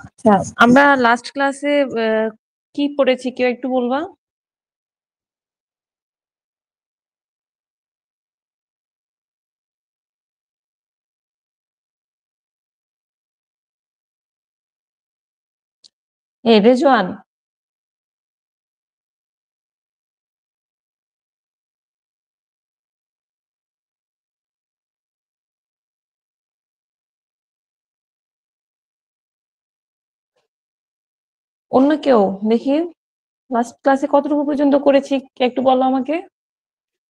আচ্ছা, আমরা লাস্ট ক্লাসে কি পড়েছি কেউ একটু বলবা? রেজওয়ান, অন্য কেউ দেখি লাস্ট ক্লাসে কতটুকু পর্যন্ত করেছি একটু বলো আমাকে।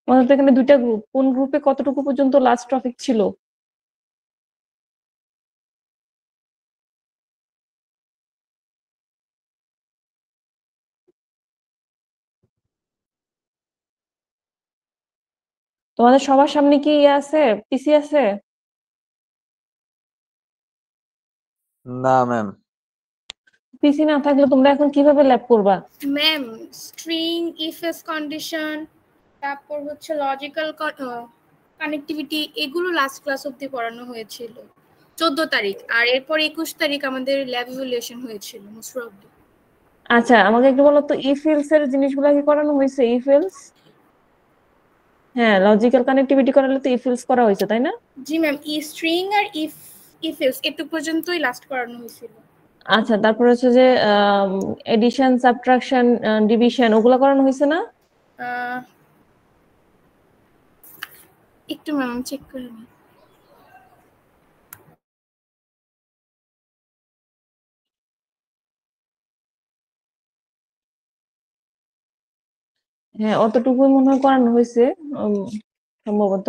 আমাদের তো এখানে দুইটা গ্রুপ, কোন গ্রুপে কতটুকু পর্যন্ত লাস্ট টপিক ছিল? তোমাদের সবার সামনে কি ইয়ে আছে, পিসি আছে? না ম্যাম। পিসি না থাকলে তোমরা এখন কিভাবে ল্যাব করবা? Ma'am string if else condition, তারপর হচ্ছে লজিক্যাল কানেক্টিভিটি, এগুলো লাস্ট ক্লাস অবধি পড়ানো হয়েছিল 14 তারিখ, আর এরপর 21 তারিখ আমাদের ল্যাব ইভ্যালুয়েশন হয়েছিল মোস্ট প্রবাবলি। আচ্ছা, আমাকে একটু বলো তো ইফ এলস এর জিনিসগুলো কি করানো হয়েছে? ইফ এলস, হ্যাঁ, লজিক্যাল কানেক্টিভিটি করালে তো ইফ এলস করা হয়েছে তাই না? জি ম্যাম, স্ট্রিং আর ইফ এলস এটুকু পর্যন্তই লাস্ট করানো হয়েছিল। আচ্ছা, তারপর হচ্ছে যে এডিশন, সাবট্রাকশন, ডিভিশন ওগুলো করানো হয়েছে না? একটু ম্যাম চেক করে নিই। হ্যাঁ, অতটুকুই মনে হয় করানো হয়েছে সম্ভবত।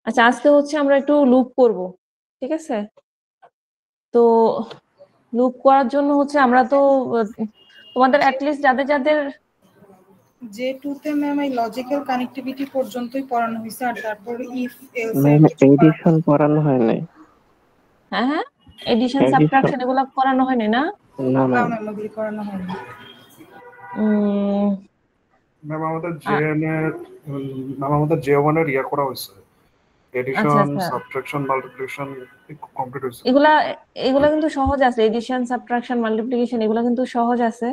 আচ্ছা, আজকে হচ্ছে আমরা একটু লুপ করব, ঠিক আছে? তো লুপ করার জন্য হচ্ছে আমরা তো তোমাদের অ্যাটলিস্ট যাদের যাদের যে টুতে ম্যাম এই লজিক্যাল কানেক্টিভিটি পর্যন্তই পড়ানো হয়েছে, আর তারপর ইফ এলস ম্যাম এডিশন পড়ানো হয় নাই। হ্যাঁ হ্যাঁ, এডিশন, Addition- সাবট্রাকশন এগুলো করানো হয়নি না? না না ম্যাম, ম্যাম ওগুলি করানো হয়নি। ম্যাম আমাদের জে1 এর ইয়া করা হয়েছে, এডিশন, আচ্ছা। সাবট্রাকশন, মাল্টিপ্লিকেশন কমপ্লিট হয়েছে। এগুলা কিন্তু সহজ আছে, এডিশন, সাবট্রাকশন, মাল্টিপ্লিকেশন এগুলা কিন্তু সহজ আছে।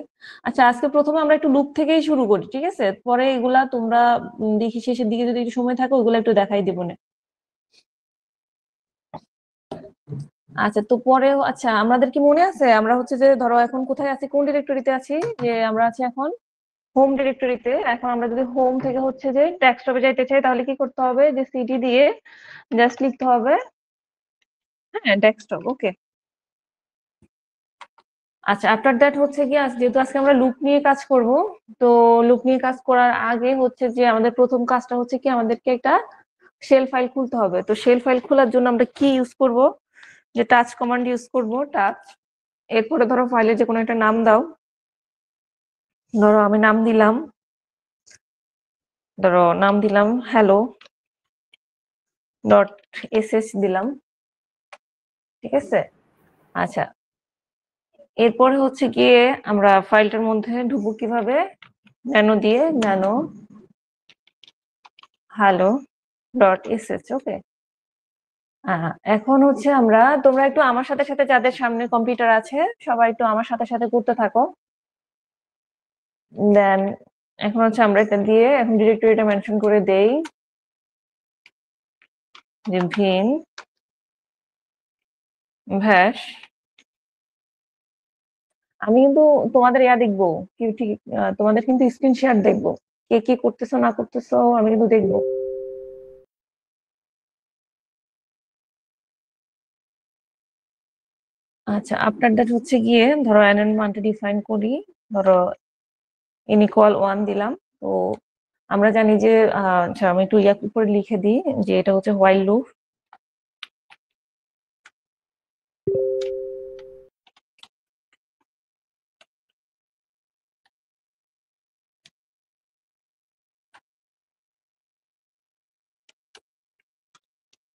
আচ্ছা, আজকে প্রথমে আমরা একটু লুপ থেকেই শুরু করি, ঠিক আছে? পরে এগুলা তোমরা দেখি শেষের দিকে যদি একটু সময় থাকে ওগুলা একটু দেখাই দিব না। আচ্ছা, তো পরে আচ্ছা, আমাদের কি মনে আছে আমরা হচ্ছে যে ধরো এখন কোথায় আছি, কোন ডিরেক্টরিতে আছি? যে আমরা আছি এখন হোম ডিরেক্টরিতে। এখন আমরা যদি হোম থেকে হচ্ছে যে ডেস্কটপে যাইতে চাই তাহলে কি করতে হবে, যে সিডি দিয়ে জাস্ট লিখতে হবে, হ্যাঁ, ডেস্কটপ, ওকে। আচ্ছা, আফটার দ্যাট হচ্ছে কি, যেহেতু আজকে আমরা লুপ নিয়ে কাজ করব, তো লুপ নিয়ে কাজ করার আগে হচ্ছে যে আমাদের প্রথম কাজটা হচ্ছে কি, আমাদেরকে একটা শেল ফাইল খুলতে হবে। তো শেল ফাইল খোলার জন্য আমরা কি ইউজ করব, যে টাচ কমান্ড ইউজ করব, টাচ। এরপরে ধরো ফাইলের যে কোনো একটা নাম দাও, ধরো আমি নাম দিলাম, হ্যালো ডট এসএস দিলাম, ঠিক আছে? আচ্ছা, এরপরে হচ্ছে গিয়ে আমরা ফাইলটার মধ্যে ঢুকবো কিভাবে, ন্যানো দিয়ে, ন্যানো হ্যালো ডট এসএস, ওকে। এখন হচ্ছে তোমরা একটু আমার সাথে সাথে, যাদের সামনে কম্পিউটার আছে সবাই একটু আমার সাথে সাথে করতে থাকো। দেন এখন হচ্ছে আমরা এটা দিয়ে এখন ডিরেক্টরিটা মেনশন করে দেই যে ভিন ভ্যাস। আমি কিন্তু তোমাদের দেখবো কি ঠিক, তোমাদের কিন্তু স্ক্রিন শেয়ার দেখবো, কে কি করতেছো না করতেছো আমি কিন্তু দেখবো। আচ্ছা, আফটার দ্যাট হচ্ছে গিয়ে ধরো এনএন মানটা ডিফাইন করি, ধরো n ইকুয়াল 1 দিলাম। তো আমরা জানি যে আচ্ছা, আমি একটু উপরে লিখে দিই যে এটা হচ্ছে হোয়াইল লুপ।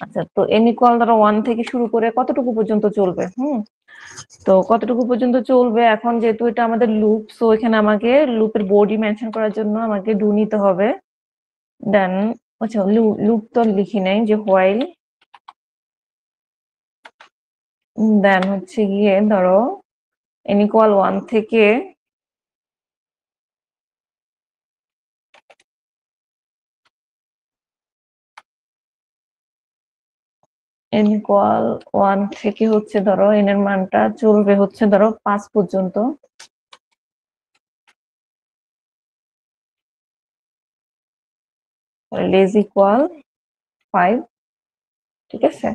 আচ্ছা, তো n ইকুয়াল ধরো 1 থেকে শুরু করে কতটুকু পর্যন্ত চলবে, তো কতটুকু পর্যন্ত চলবে, এখন যেহেতু এটা আমাদের লুপ, সো এখানে আমাকে লুপের বডি মেনশন করার জন্য আমাকে ডু নিতে হবে। দেন আচ্ছা, লুপ তো লিখি নাই, যে হোয়াইল দেন হচ্ছে গিয়ে ধরো n equal 1 থেকে n equal 1 থেকে হচ্ছে ধরো n এর মানটা চলবে হচ্ছে ধরো 5 পর্যন্ত। লেস ইকুয়াল 5, ঠিক আছে।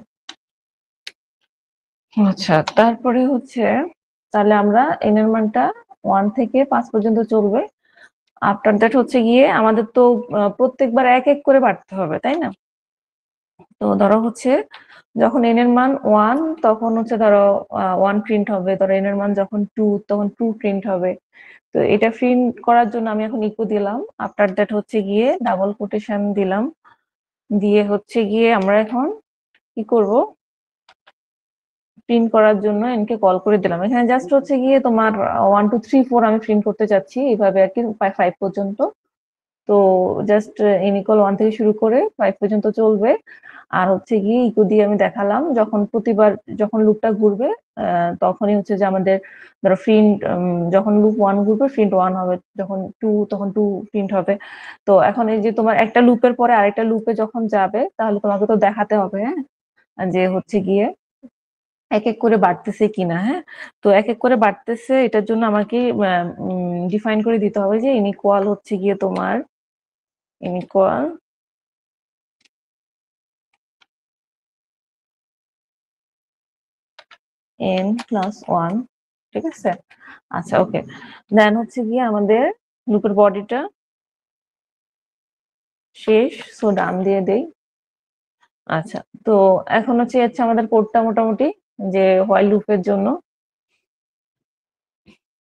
আচ্ছা, তারপরে হচ্ছে তাহলে আমরা n এর মানটা 1 থেকে 5 পর্যন্ত চলবে। আফটার দ্যাট হচ্ছে গিয়ে আমাদের তো প্রত্যেকবার এক এক করে বাড়তে হবে, তাই না? তো ধরো হচ্ছে যখন n এর মান 1 তখন হচ্ছে ধরো 1 প্রিন্ট হবে, ধরো n এর মান যখন 2 তখন 2 প্রিন্ট হবে। তো এটা প্রিন্ট করার জন্য আমি এখন ইকো দিলাম, আফটার দ্যাট হচ্ছে গিয়ে ডাবল কোটেশন দিলাম, দিয়ে হচ্ছে গিয়ে আমরা এখন কি করব, প্রিন্ট করার জন্য এনকে কল করে দিলাম। এখানে জাস্ট হচ্ছে গিয়ে তোমার 1 2 3 4 আমি প্রিন্ট করতে চাচ্ছি এইভাবে আর কি 5 পর্যন্ত। তো জাস্ট n equal 1 থেকে শুরু করে 5 পর্যন্ত চলবে। আর হচ্ছে গিয়ে ইকো দিয়ে আমি দেখালাম যখন প্রতিবার যখন লুপটা ঘুরবে তখনই হচ্ছে যে আমাদের ধরো প্রিন্ট, যখন লুপ 1 ঘুরবে প্রিন্ট 1 হবে, যখন 2 তখন 2 প্রিন্ট হবে। তো এখন এই যে তোমার একটা লুপের পরে আরেকটা লুপে যখন যাবে তাহলে তোমাকে তো দেখাতে হবে, হ্যাঁ, যে হচ্ছে গিয়ে এক এক করে বাড়তেছে কিনা। হ্যাঁ, তো এক এক করে বাড়তেছে এটার জন্য আমাকে ডিফাইন করে দিতে হবে যে ইনইকুয়াল হচ্ছে গিয়ে তোমার ইনইকুয়াল n প্লাস 1, ঠিক আছে। আচ্ছা, ওকে। দেন হচ্ছে গিয়ে আমাদের লুপের বডিটা শেষ, সো ডান দিয়ে দেই। আচ্ছা, তো এখন হচ্ছে আমাদের কোডটা মোটামুটি যে হোয়াইল লুপের জন্য।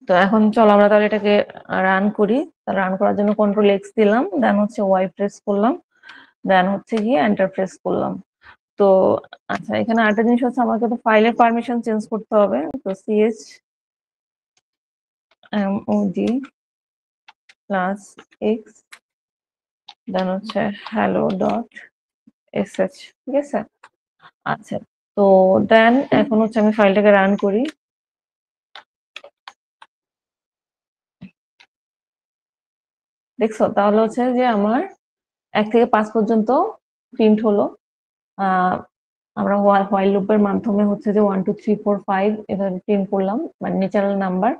তো এখন চলো আমরা তাহলে এটাকে রান করি। রান করার জন্য কন্ট্রোল এক্স দিলাম, দেন হচ্ছে ওয়াই প্রেস করলাম, দেন হচ্ছে গিয়ে এন্টার প্রেস করলাম। তো আচ্ছা, এখানে আরেকটা জিনিস হচ্ছে আমাকে তো ফাইলের পারমিশন চেঞ্জ করতে হবে। তো chmod প্লাস এক্স, দেন হচ্ছে hello ডট sh, ঠিক আছে। আচ্ছা, তো দেন এখন হচ্ছে আমি ফাইলটাকে রান করি। দেখছো তাহলে হচ্ছে যে আমার 1 থেকে 5 পর্যন্ত প্রিন্ট হলো। আমরা হোয়াইল লুপের মাধ্যমে হচ্ছে যে 1 2 3 4 5 এভাবে প্রিন্ট করলাম, মানে ন্যাচারাল নাম্বার।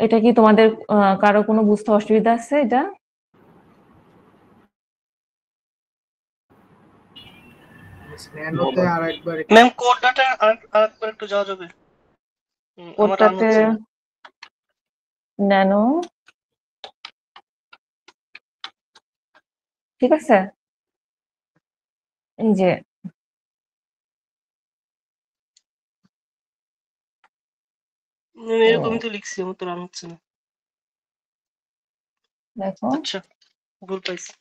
এটা কি তোমাদের কারো কোনো বুঝতে অসুবিধা আছে এটা? ন্যানোতে আরেকবার ম্যাম কোডটা আরেকবার একটু যাওয়া যাবে? আমার রান কোডটাতে হচ্ছে না। ন্যানো, ঠিক আছে। এই যে এরকমই তো লিখছি, আমার তো রান হচ্ছে না। দেখো, আচ্ছা, ভুল পাইছি।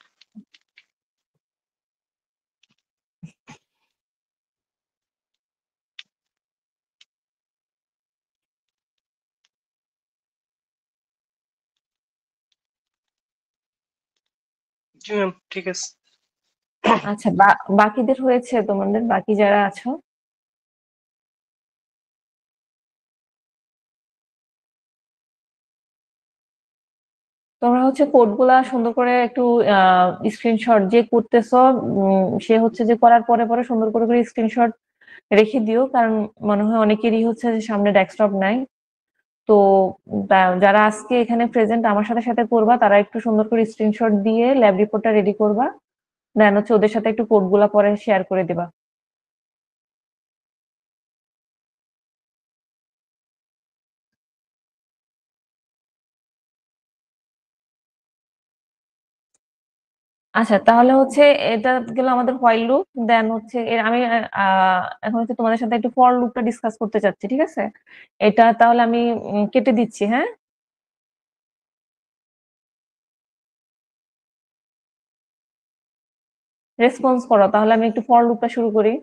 জি ম্যাম, ঠিক আছে। আচ্ছা, বাকিদের হয়েছে? তোমাদের বাকি যারা আছো তোমরা হচ্ছে কোডগুলা সুন্দর করে একটু স্ক্রিনশট যে করতেছো, সে হচ্ছে যে করার পরে পরে সুন্দর করে করে স্ক্রিনশট রেখে দিও, কারণ মনে হয় অনেকেরই হচ্ছে যে সামনে ডেস্কটপ নাই। তো যারা আজকে এখানে প্রেজেন্ট আমার সাথে সাথে করবা তারা একটু সুন্দর করে স্ক্রিনশট দিয়ে ল্যাব রিপোর্টটা রেডি করবা, দেন হচ্ছে ওদের সাথে একটু কোডগুলা পরে শেয়ার করে দিবা। আচ্ছা, তাহলে হচ্ছে এটা গেল আমাদের হোয়াইল লুপ। দেন হচ্ছে আমি এখন হচ্ছে তোমাদের সাথে একটু ফর লুপটা ডিসকাস করতে চাচ্ছি, ঠিক আছে। এটা তাহলে আমি কেটে দিচ্ছি, হ্যাঁ। রেসপন্স করো, তাহলে আমি একটু ফর লুপটা শুরু করি।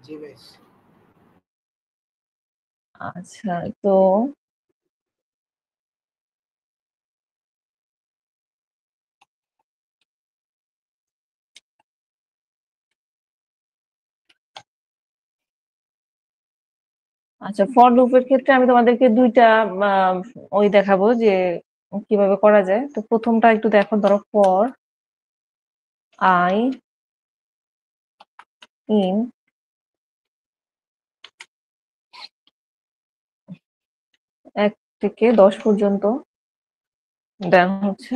জি বেশ। আচ্ছা, তো আচ্ছা, ফর লুপের ক্ষেত্রে আমি তোমাদেরকে দুইটা আহ, ওই দেখাবো যে কিভাবে করা যায়। তো প্রথমটা একটু দেখো, ধরো ফর আই ইন 1 থেকে 10 পর্যন্ত, দেন হচ্ছে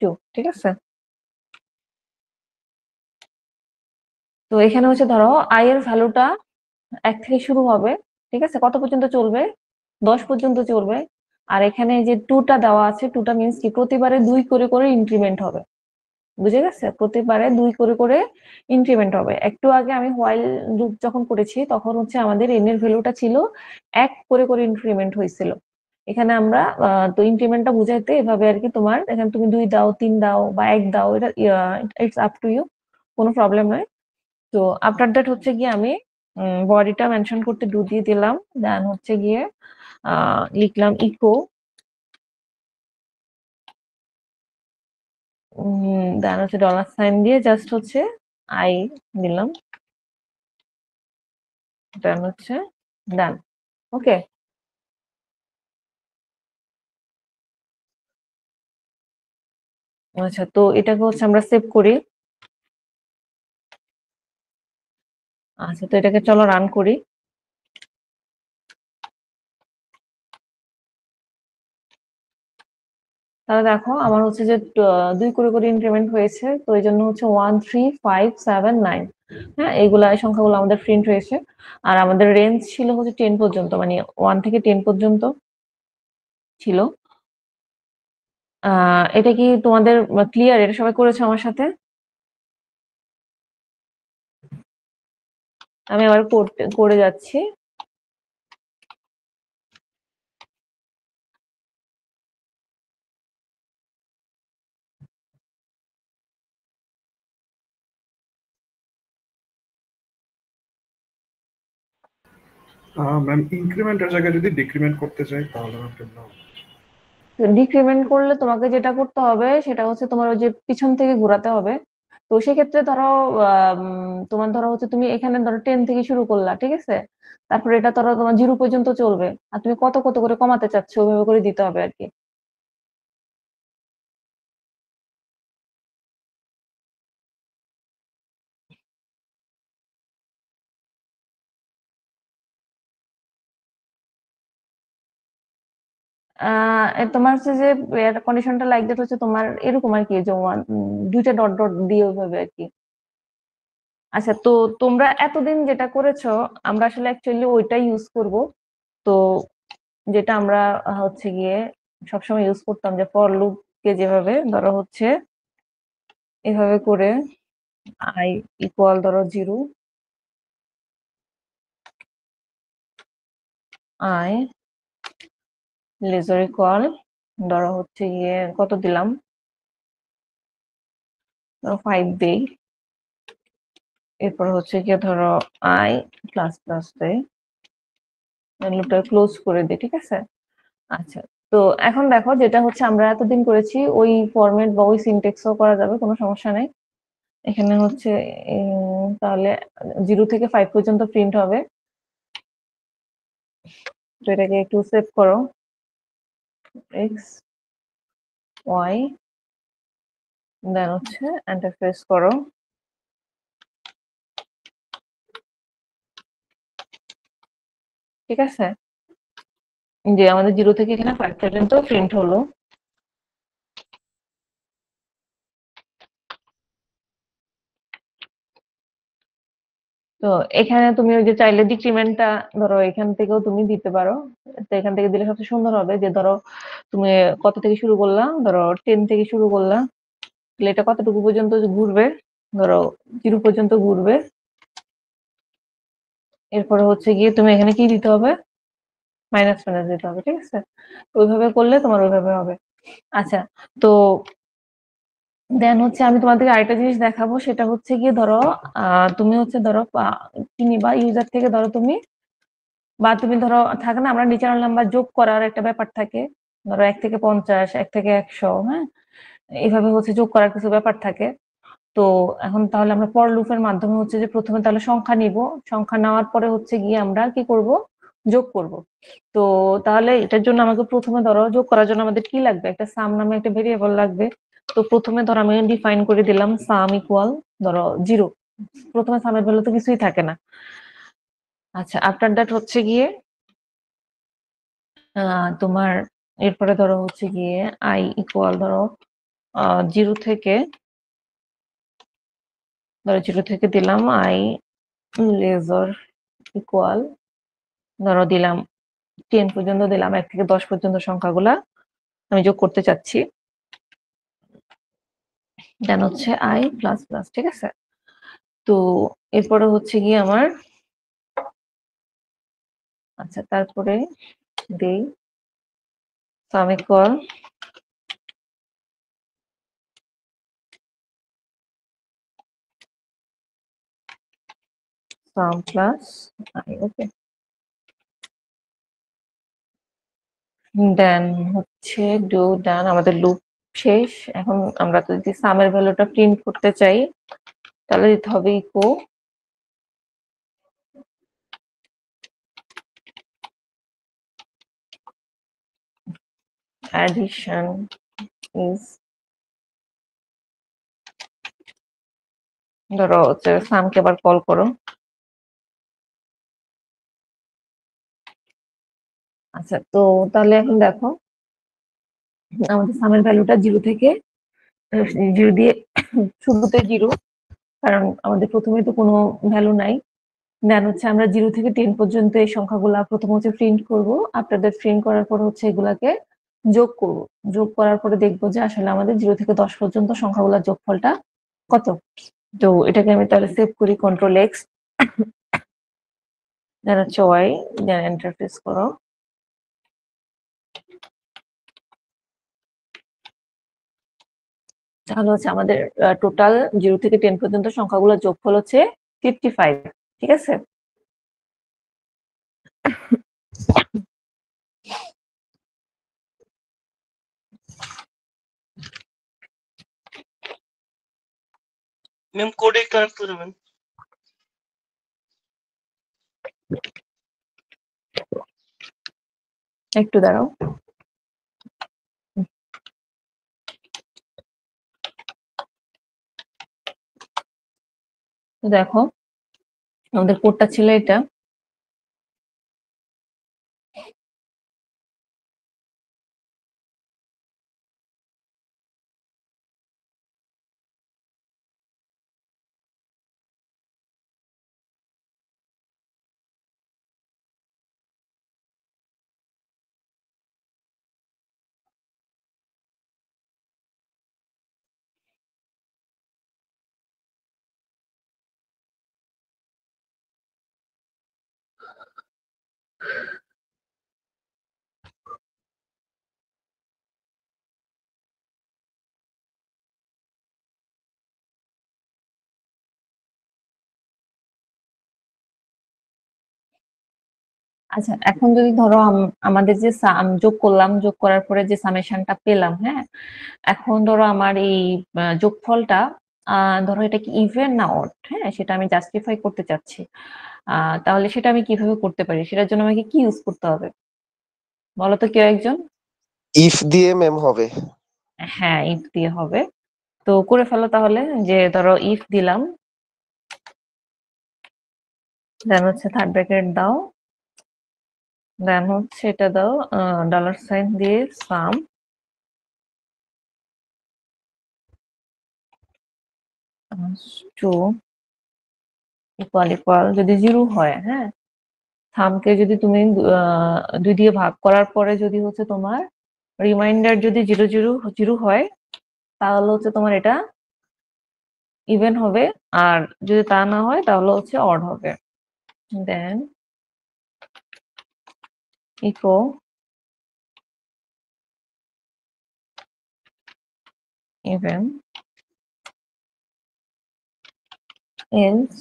2, ঠিক আছে? তো এখানে হচ্ছে ধরো আই এর ভ্যালুটা 1 থেকে শুরু হবে, ঠিক আছে? কত পর্যন্ত চলবে? 10 পর্যন্ত চলবে। আর এখানে যে 2টা দেওয়া আছে, 2টা মিন্স কি প্রতিবারে 2 করে করে ইনক্রিমেন্ট হবে, বুঝে গেছে? প্রতিবারে 2 করে করে ইনক্রিমেন্ট হবে। একটু আগে আমি হোয়াইল লুপ যখন করেছি তখন হচ্ছে আমাদের এন এর ভ্যালুটা ছিল 1 করে করে ইনক্রিমেন্ট হয়েছিল। এখানে আমরা তো ইনক্রিমেন্টটা বুঝাইতে এভাবে আর কি, তোমার এখানে তুমি 2 দাও, 3 দাও বা 1 দাও, এটা ইটস আপ টু ইউ, কোনো প্রবলেম নয়। তো আফটার দ্যাট হচ্ছে গিয়ে আমি বডিটা মেনশন করতে ডু দিয়ে দিলাম, দেন হচ্ছে গিয়ে লিখলাম ইকো, দেন হচ্ছে ডলার সাইন দিয়ে জাস্ট হচ্ছে আই দিলাম, দেন হচ্ছে ডান। ওকে, আচ্ছা, তো এটাকে হচ্ছে আমরা সেভ করি। আচ্ছা, তো এটাকে চলো রান করি। তাহলে দেখো আমার হচ্ছে যে 2 করে করে ইনক্রিমেন্ট হয়েছে, তো এই জন্য হচ্ছে 1 3 5 7 9, হ্যাঁ, এইগুলা এই সংখ্যাগুলো আমাদের প্রিন্ট হয়েছে। আর আমাদের রেঞ্জ ছিল হচ্ছে 10 পর্যন্ত, মানে 1 থেকে 10 পর্যন্ত ছিল। এটা কি তোমাদের ক্লিয়ার? এটা সবাই করেছো আমার সাথে? আমি আবার করে যাচ্ছি। ম্যাম ইনক্রিমেন্টের জায়গায় যদি ডিক্রিমেন্ট করতে চাই তাহলে ম্যাম কেমন হবে? ডিক্রিমেন্ট করলে তোমাকে যেটা করতে হবে সেটা হচ্ছে তোমার ওই যে পিছন থেকে ঘোরাতে হবে। তো সেক্ষেত্রে ধরো তোমার ধরো হচ্ছে তুমি এখানে ধরো 10 থেকে শুরু করলা, ঠিক আছে? তারপরে এটা ধরো তোমার 0 পর্যন্ত চলবে, আর তুমি কত কত করে কমাতে চাচ্ছ ওইভাবে করে দিতে হবে আর কি। তোমার হচ্ছে যে কন্ডিশনটা লাইক দ্যাট হচ্ছে তোমার এরকম আর কি, যে দুইটা ডট ডট দিয়ে ওইভাবে আর কি। আচ্ছা, তো তোমরা এতদিন যেটা করেছো আমরা আসলে অ্যাকচুয়ালি ওইটাই ইউজ করব। তো যেটা আমরা হচ্ছে গিয়ে সবসময় ইউজ করতাম, যে ফর লুপ কে যেভাবে ধরো হচ্ছে এভাবে করে আই ইকুয়াল ধরো 0, আই লেজার ইকুয়াল ধরো হচ্ছে গিয়ে কত দিলাম, 5 দেই। এরপর হচ্ছে গিয়ে ধরো আই প্লাস প্লাস দেই, লুপটা ক্লোজ করে দিই, ঠিক আছে? আচ্ছা, তো এখন দেখো যেটা হচ্ছে আমরা এতদিন করেছি ওই ফরম্যাট বা ওই সিনটেক্সও করা যাবে, কোনো সমস্যা নেই। এখানে হচ্ছে তাহলে 0 থেকে 5 পর্যন্ত প্রিন্ট হবে। তো এটাকে একটু সেভ করো, এক্স ওয়াই, দেন হচ্ছে এন্টার প্রেস করো। ঠিক আছে, যে আমাদের 0 থেকে এখানে 5 পর্যন্ত প্রিন্ট হলো। তো এখানে তুমি ওই যে চাইলে ডিক্রিমেন্টটা ধরো এখান থেকেও তুমি দিতে পারো। তো এখান থেকে দিলে সবচেয়ে সুন্দর হবে, যে ধরো তুমি কত থেকে শুরু করলা, ধরো 10 থেকে শুরু করলা, তাহলে এটা কতটুকু পর্যন্ত ঘুরবে, ধরো 0 পর্যন্ত ঘুরবে। এরপরে হচ্ছে গিয়ে তুমি এখানে কি দিতে হবে, মাইনাস মাইনাস দিতে হবে, ঠিক আছে? ওইভাবে করলে তোমার ওইভাবে হবে। আচ্ছা, তো দেন হচ্ছে আমি তোমাদেরকে আরেকটা জিনিস দেখাবো, সেটা হচ্ছে গিয়ে ধরো তুমি হচ্ছে ধরো চিনি বা ইউজার থেকে ধরো তুমি, বা তুমি ধরো থাকে না আমরা ন্যাচারাল নাম্বার যোগ করার একটা ব্যাপার থাকে, ধরো 1 থেকে 50, 1 থেকে 100, হ্যাঁ, এইভাবে হচ্ছে যোগ করার কিছু ব্যাপার থাকে। তো এখন তাহলে আমরা ফর লুপের মাধ্যমে হচ্ছে যে প্রথমে তাহলে সংখ্যা নিব, সংখ্যা নেওয়ার পরে হচ্ছে গিয়ে আমরা কি করব, যোগ করব। তো তাহলে এটার জন্য আমাকে প্রথমে ধরো যোগ করার জন্য আমাদের কি লাগবে, একটা সাম নামে একটা ভেরিয়েবল লাগবে। তো প্রথমে ধরো আমি ডিফাইন করে দিলাম সাম ইকুয়াল ধরো 0। প্রথমে সামের ভ্যালু তো কিছুই থাকে না। আচ্ছা, আফটার দ্যাট হচ্ছে গিয়ে তোমার এরপরে ধরো হচ্ছে গিয়ে আই ইকুয়াল ধরো 0 থেকে দিলাম আই লেজার ইকুয়াল ধরো দিলাম 10 পর্যন্ত দিলাম, 1 থেকে 10 পর্যন্ত সংখ্যাগুলা আমি যোগ করতে চাচ্ছি। দেন হচ্ছে আই প্লাস প্লাস, ঠিক আছে। তো এরপরে হচ্ছে গিয়ে আমার আচ্ছা তারপরে দেই sum equal sum plus I, okay. Then হচ্ছে ডু ডান, আমাদের লুপ শেষ। এখন আমরা যদি সামের ভ্যালুটা প্রিন্ট করতে চাই তাহলে দিতে হবে ইকো addition is, ধরো হচ্ছে সামকে আবার কল করো। আচ্ছা, তো তাহলে এখন দেখো আমাদের সামের ভ্যালুটা 0 থেকে 0 দিয়ে শুরুতে 0, কারণ আমাদের প্রথমে তো কোনো ভ্যালু নাই। দেন হচ্ছে আমরা 0 থেকে 10 পর্যন্ত এই সংখ্যাগুলা প্রথম হচ্ছে প্রিন্ট করব। আফটার দ্যাট প্রিন্ট করার পর হচ্ছে এগুলাকে যোগ করব। যোগ করার পরে দেখবো যে আসলে আমাদের 0 থেকে 10 পর্যন্ত সংখ্যাগুলোর যোগফলটা কত। তো এটাকে আমি তাহলে সেভ করি, কন্ট্রোল এক্স, দেন হচ্ছে ওয়াই, দেন এন্টার প্রেস করো। তাহলে হচ্ছে আমাদের টোটাল 0 থেকে 10 পর্যন্ত সংখ্যাগুলোর যোগফল হচ্ছে 55, ঠিক আছে। ম্যাম কোডে কানেক্ট করবেন। একটু দাঁড়াও। তো দেখো আমাদের কোডটা ছিল এটা। আচ্ছা, এখন যদি ধরো আমাদের যে সাম যোগ করলাম, যোগ করার পরে যে সামেশনটা পেলাম, হ্যাঁ, এখন ধরো আমার এই যোগফলটা ধরো এটা কি ইভেন না অড, হ্যাঁ, সেটা আমি জাস্টিফাই করতে চাচ্ছি। তাহলে সেটা আমি কিভাবে করতে পারি, সেটার জন্য আমাকে কি ইউজ করতে হবে বলো তো কেউ একজন? ইফ দিয়ে ম্যাম হবে। হ্যাঁ, ইফ দিয়ে হবে। তো করে ফেলো তাহলে, যে ধরো ইফ দিলাম, দেন হচ্ছে থার্ড ব্র্যাকেট দাও, দেন হচ্ছে এটা দাও ডলার সাইন দিয়ে সাম টু ইকুয়াল ইকুয়াল, যদি 0 হয়, হ্যাঁ, সামকে যদি তুমি 2 দিয়ে ভাগ করার পরে যদি হচ্ছে তোমার রিমাইন্ডার যদি 0 হয় তাহলে হচ্ছে তোমার এটা ইভেন হবে, আর যদি তা না হয় তাহলে হচ্ছে অড হবে। Then echo even else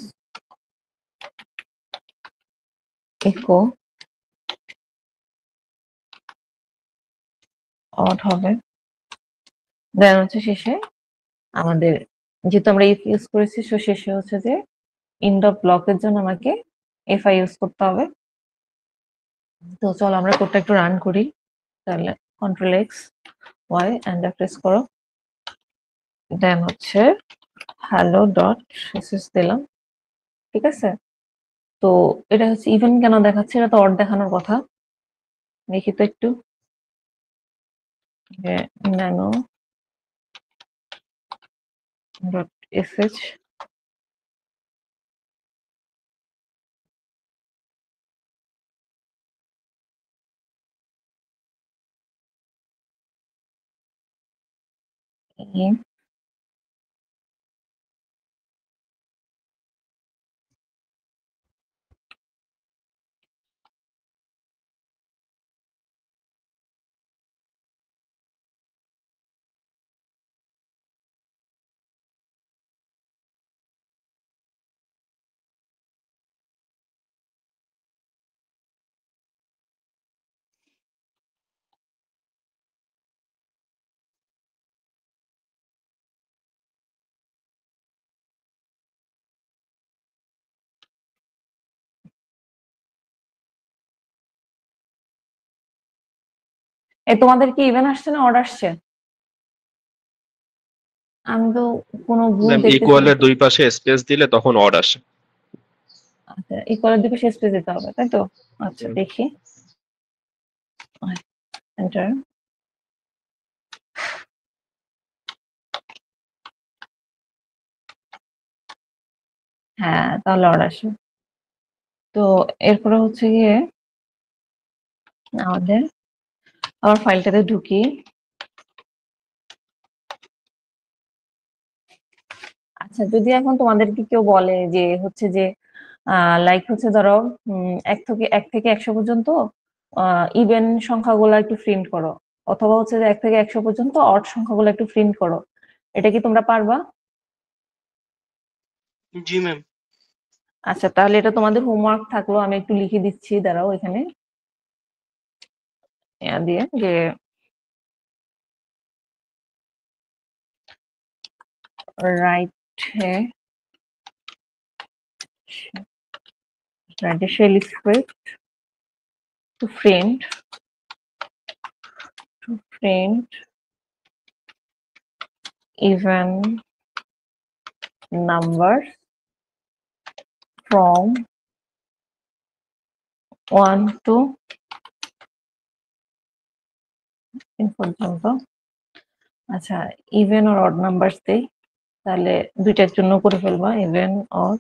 echo odd হবে। দেন হচ্ছে শেষে আমাদের, যেহেতু আমরা ইফ ইউজ করেছি, সো শেষে হচ্ছে যে ইন্ড অফ ব্লকের জন্য আমাকে এফআই ইউজ করতে হবে। তো চলো আমরা কোডটা একটু রান করি। তাহলে control X Y enter press করো, দেন হচ্ছে হ্যালো ডট শেষ দিলাম। ঠিক আছে, তো এটা হচ্ছে ইভেন কেন দেখাচ্ছে, এটা তো অড দেখানোর কথা। দেখি তো একটু, ন্যানো ডট sh তোমাদের কি ইভেন আসছে না অড আসছে? আমি তো কোনো ভুল ম্যাম দেখতেছি না। ইকুয়ালের দুই পাশে স্পেস দিলে তখন অড আসে। আচ্ছা, ইকুয়ালের দিকে শেষ পেজ দিতে হবে, তাই তো? আচ্ছা দেখি, এন্টার। হ্যাঁ, তাহলে অড আসে। তো এরপরে হচ্ছে গিয়ে আমাদের আবার ফাইলটাতে ঢুকি। আচ্ছা, যদি এখন তোমাদেরকে কেউ বলে যে হচ্ছে যে লাইক হচ্ছে ধরো 1 থেকে 100 পর্যন্ত ইভেন সংখ্যাগুলো একটু প্রিন্ট করো, অথবা হচ্ছে যে 1 থেকে 100 পর্যন্ত অড সংখ্যাগুলো একটু প্রিন্ট করো, এটা কি তোমরা পারবা? জি ম্যাম। আচ্ছা, তাহলে এটা তোমাদের হোমওয়ার্ক থাকলো, আমি একটু লিখে দিচ্ছি, দাঁড়াও এখানে দিয়ে যে write a shell script to print even numbers from 1 to in পর্যন্ত। আচ্ছা, ইভেন আর অড নাম্বারস দেই, তাহলে দুইটার জন্য করে ফেলবা, ইভেন অড।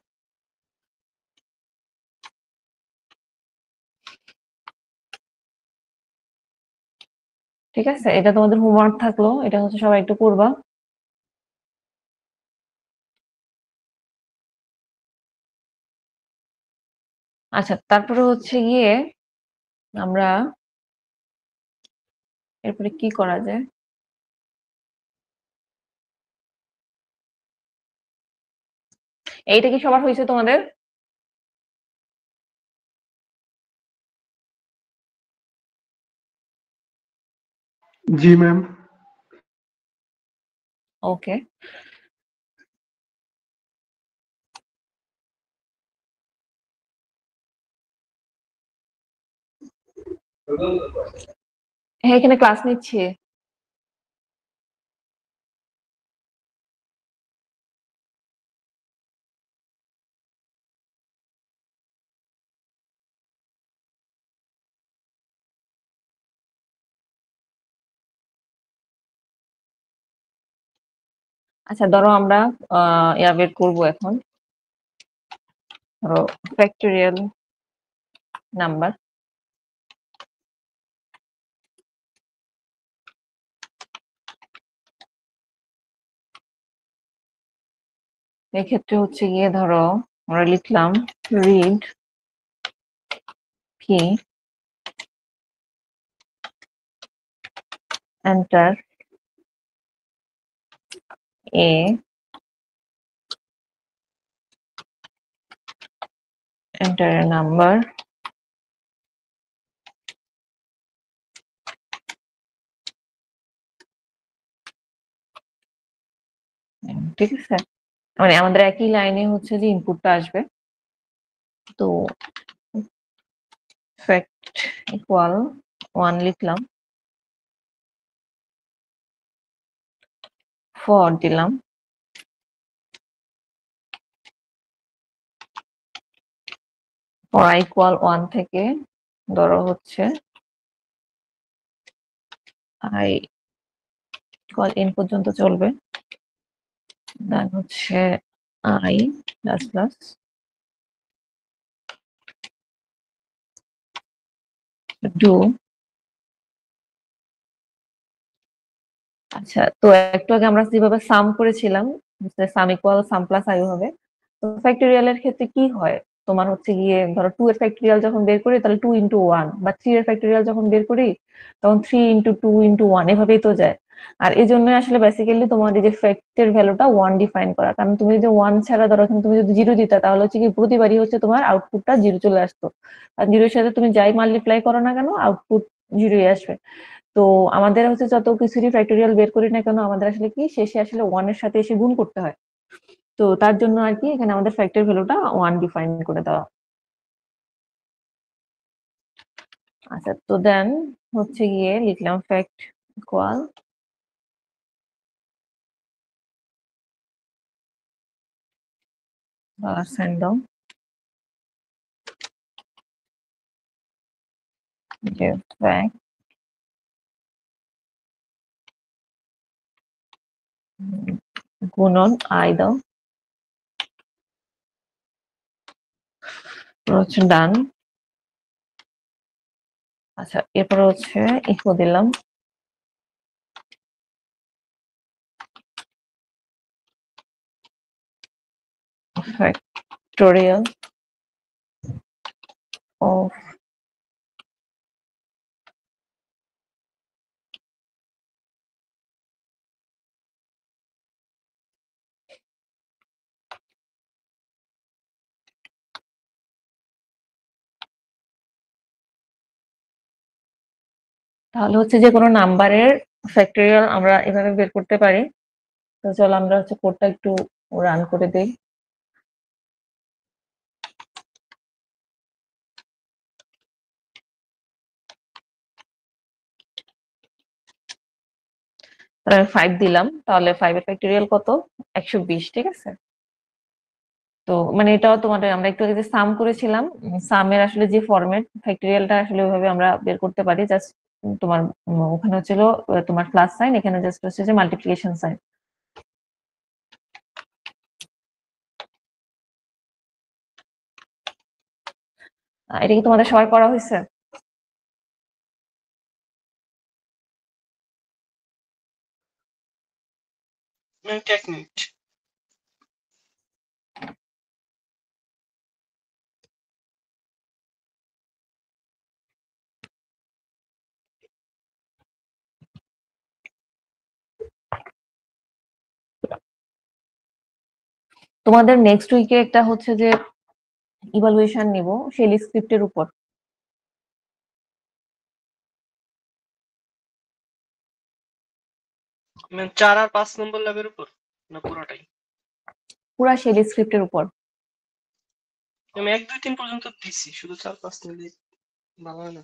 ঠিক আছে, এটা তোমাদের হোমওয়ার্ক থাকলো, এটা হচ্ছে সবাই একটু করবা। আচ্ছা, তারপরে হচ্ছে গিয়ে আমরা এরপরে কি করা যায়? এইটা কি সবার হয়েছে তোমাদের? জি ম্যাম। ওকে, হ্যাঁ এখানে ক্লাস নিচ্ছি। আচ্ছা, ধরো আমরা ইয়া বের করবো এখন, ধরো ফ্যাক্টোরিয়াল নাম্বার। এক্ষেত্রে হচ্ছে গিয়ে ধরো আমরা লিখলাম রিড কি enter a enter a number ঠিক আছে, মানে আমাদের একই লাইনে হচ্ছে যে ইনপুটটা আসবে। তো ফ্যাক্ট ইকুয়াল 1 লিখলাম, ফর দিলাম, ফর i ইকুয়াল 1 থেকে ধরো হচ্ছে i ইকুয়াল n পর্যন্ত চলবে, দেন হচ্ছে i প্লাস প্লাস ডু। আচ্ছা, তো একটু আগে আমরা যেভাবে সাম করেছিলাম, সাম ইকুয়াল সাম প্লাস আই হবে, তো ফ্যাক্টোরিয়ালের ক্ষেত্রে কি হয়, তোমার হচ্ছে গিয়ে ধরো 2 এর ফ্যাক্টোরিয়াল যখন বের করি তাহলে 2 ইন্টু 1, বা 3 এর ফ্যাক্টোরিয়াল যখন বের করি তখন 3 ইন্টু 2 ইন্টু 1, এভাবেই তো যায়। আর এই জন্য আসলে বেসিক্যালি তোমার এই যে ফ্যাক্টের ভ্যালুটা 1 ডিফাইন করা, কারণ তুমি যদি 1 ছাড়া ধরো তুমি যদি 0 দিতা তাহলে হচ্ছে কি প্রতিবারই হচ্ছে তোমার আউটপুটটা 0 চলে আসতো, আর 0 এর সাথে তুমি যাই মাল্টিপ্লাই করো না কেন আউটপুট 0 আসবে। তো আমাদের হচ্ছে যত কিছুরই ফ্যাক্টোরিয়াল বের করি না কেন আমাদের আসলে কি শেষে আসলে 1 এর সাথে এসে গুণ করতে হয়, তো তার জন্য আর কি এখানে আমাদের ফ্যাক্টর ভ্যালুটা 1 ডিফাইন করে দেওয়া। আচ্ছা, তো দেন হচ্ছে গিয়ে লিখলাম ফ্যাক্ট ইকুয়াল সাইন দাও যে ফ্যাক্ট গুণন আই দাও, হচ্ছে ডান। আচ্ছা, এরপর হচ্ছে ইকো দিলাম, ফ্যাক্টোরিয়াল অফ তাহলে হচ্ছে যে কোনো নাম্বারের ফ্যাক্টোরিয়াল আমরা এভাবে বের করতে পারি। তো চলো আমরা হচ্ছে কোডটা একটু রান করে দেই। আমি 5 দিলাম, তাহলে 5 এর ফ্যাক্টোরিয়াল কত? 120, ঠিক আছে। তো মানে এটাও তোমাদের আমরা একটু আগে যে সাম করেছিলাম, সামের আসলে যে ফরম্যাট ফ্যাক্টোরিয়ালটা আসলে ওইভাবে আমরা বের করতে পারি। জাস্ট তোমার ওখানে হচ্ছিল তোমার প্লাস সাইন, এখানে জাস্ট হচ্ছে যে মাল্টিপ্লিকেশন সাইন। এটা কি তোমাদের সবাই পড়া হয়েছে? এক মিনিট। তোমাদের নেক্সট উইকে একটা হচ্ছে যে ইভালুয়েশন নিব শেল স্ক্রিপ্টের উপর। 4 আর 5 নম্বর ল্যাবের উপর না পুরোটাই? পুরা শেল স্ক্রিপ্টের উপর। আমি 1 2 3 পর্যন্ত দিছি, শুধু 4 5 নিলে ভালো হয় না?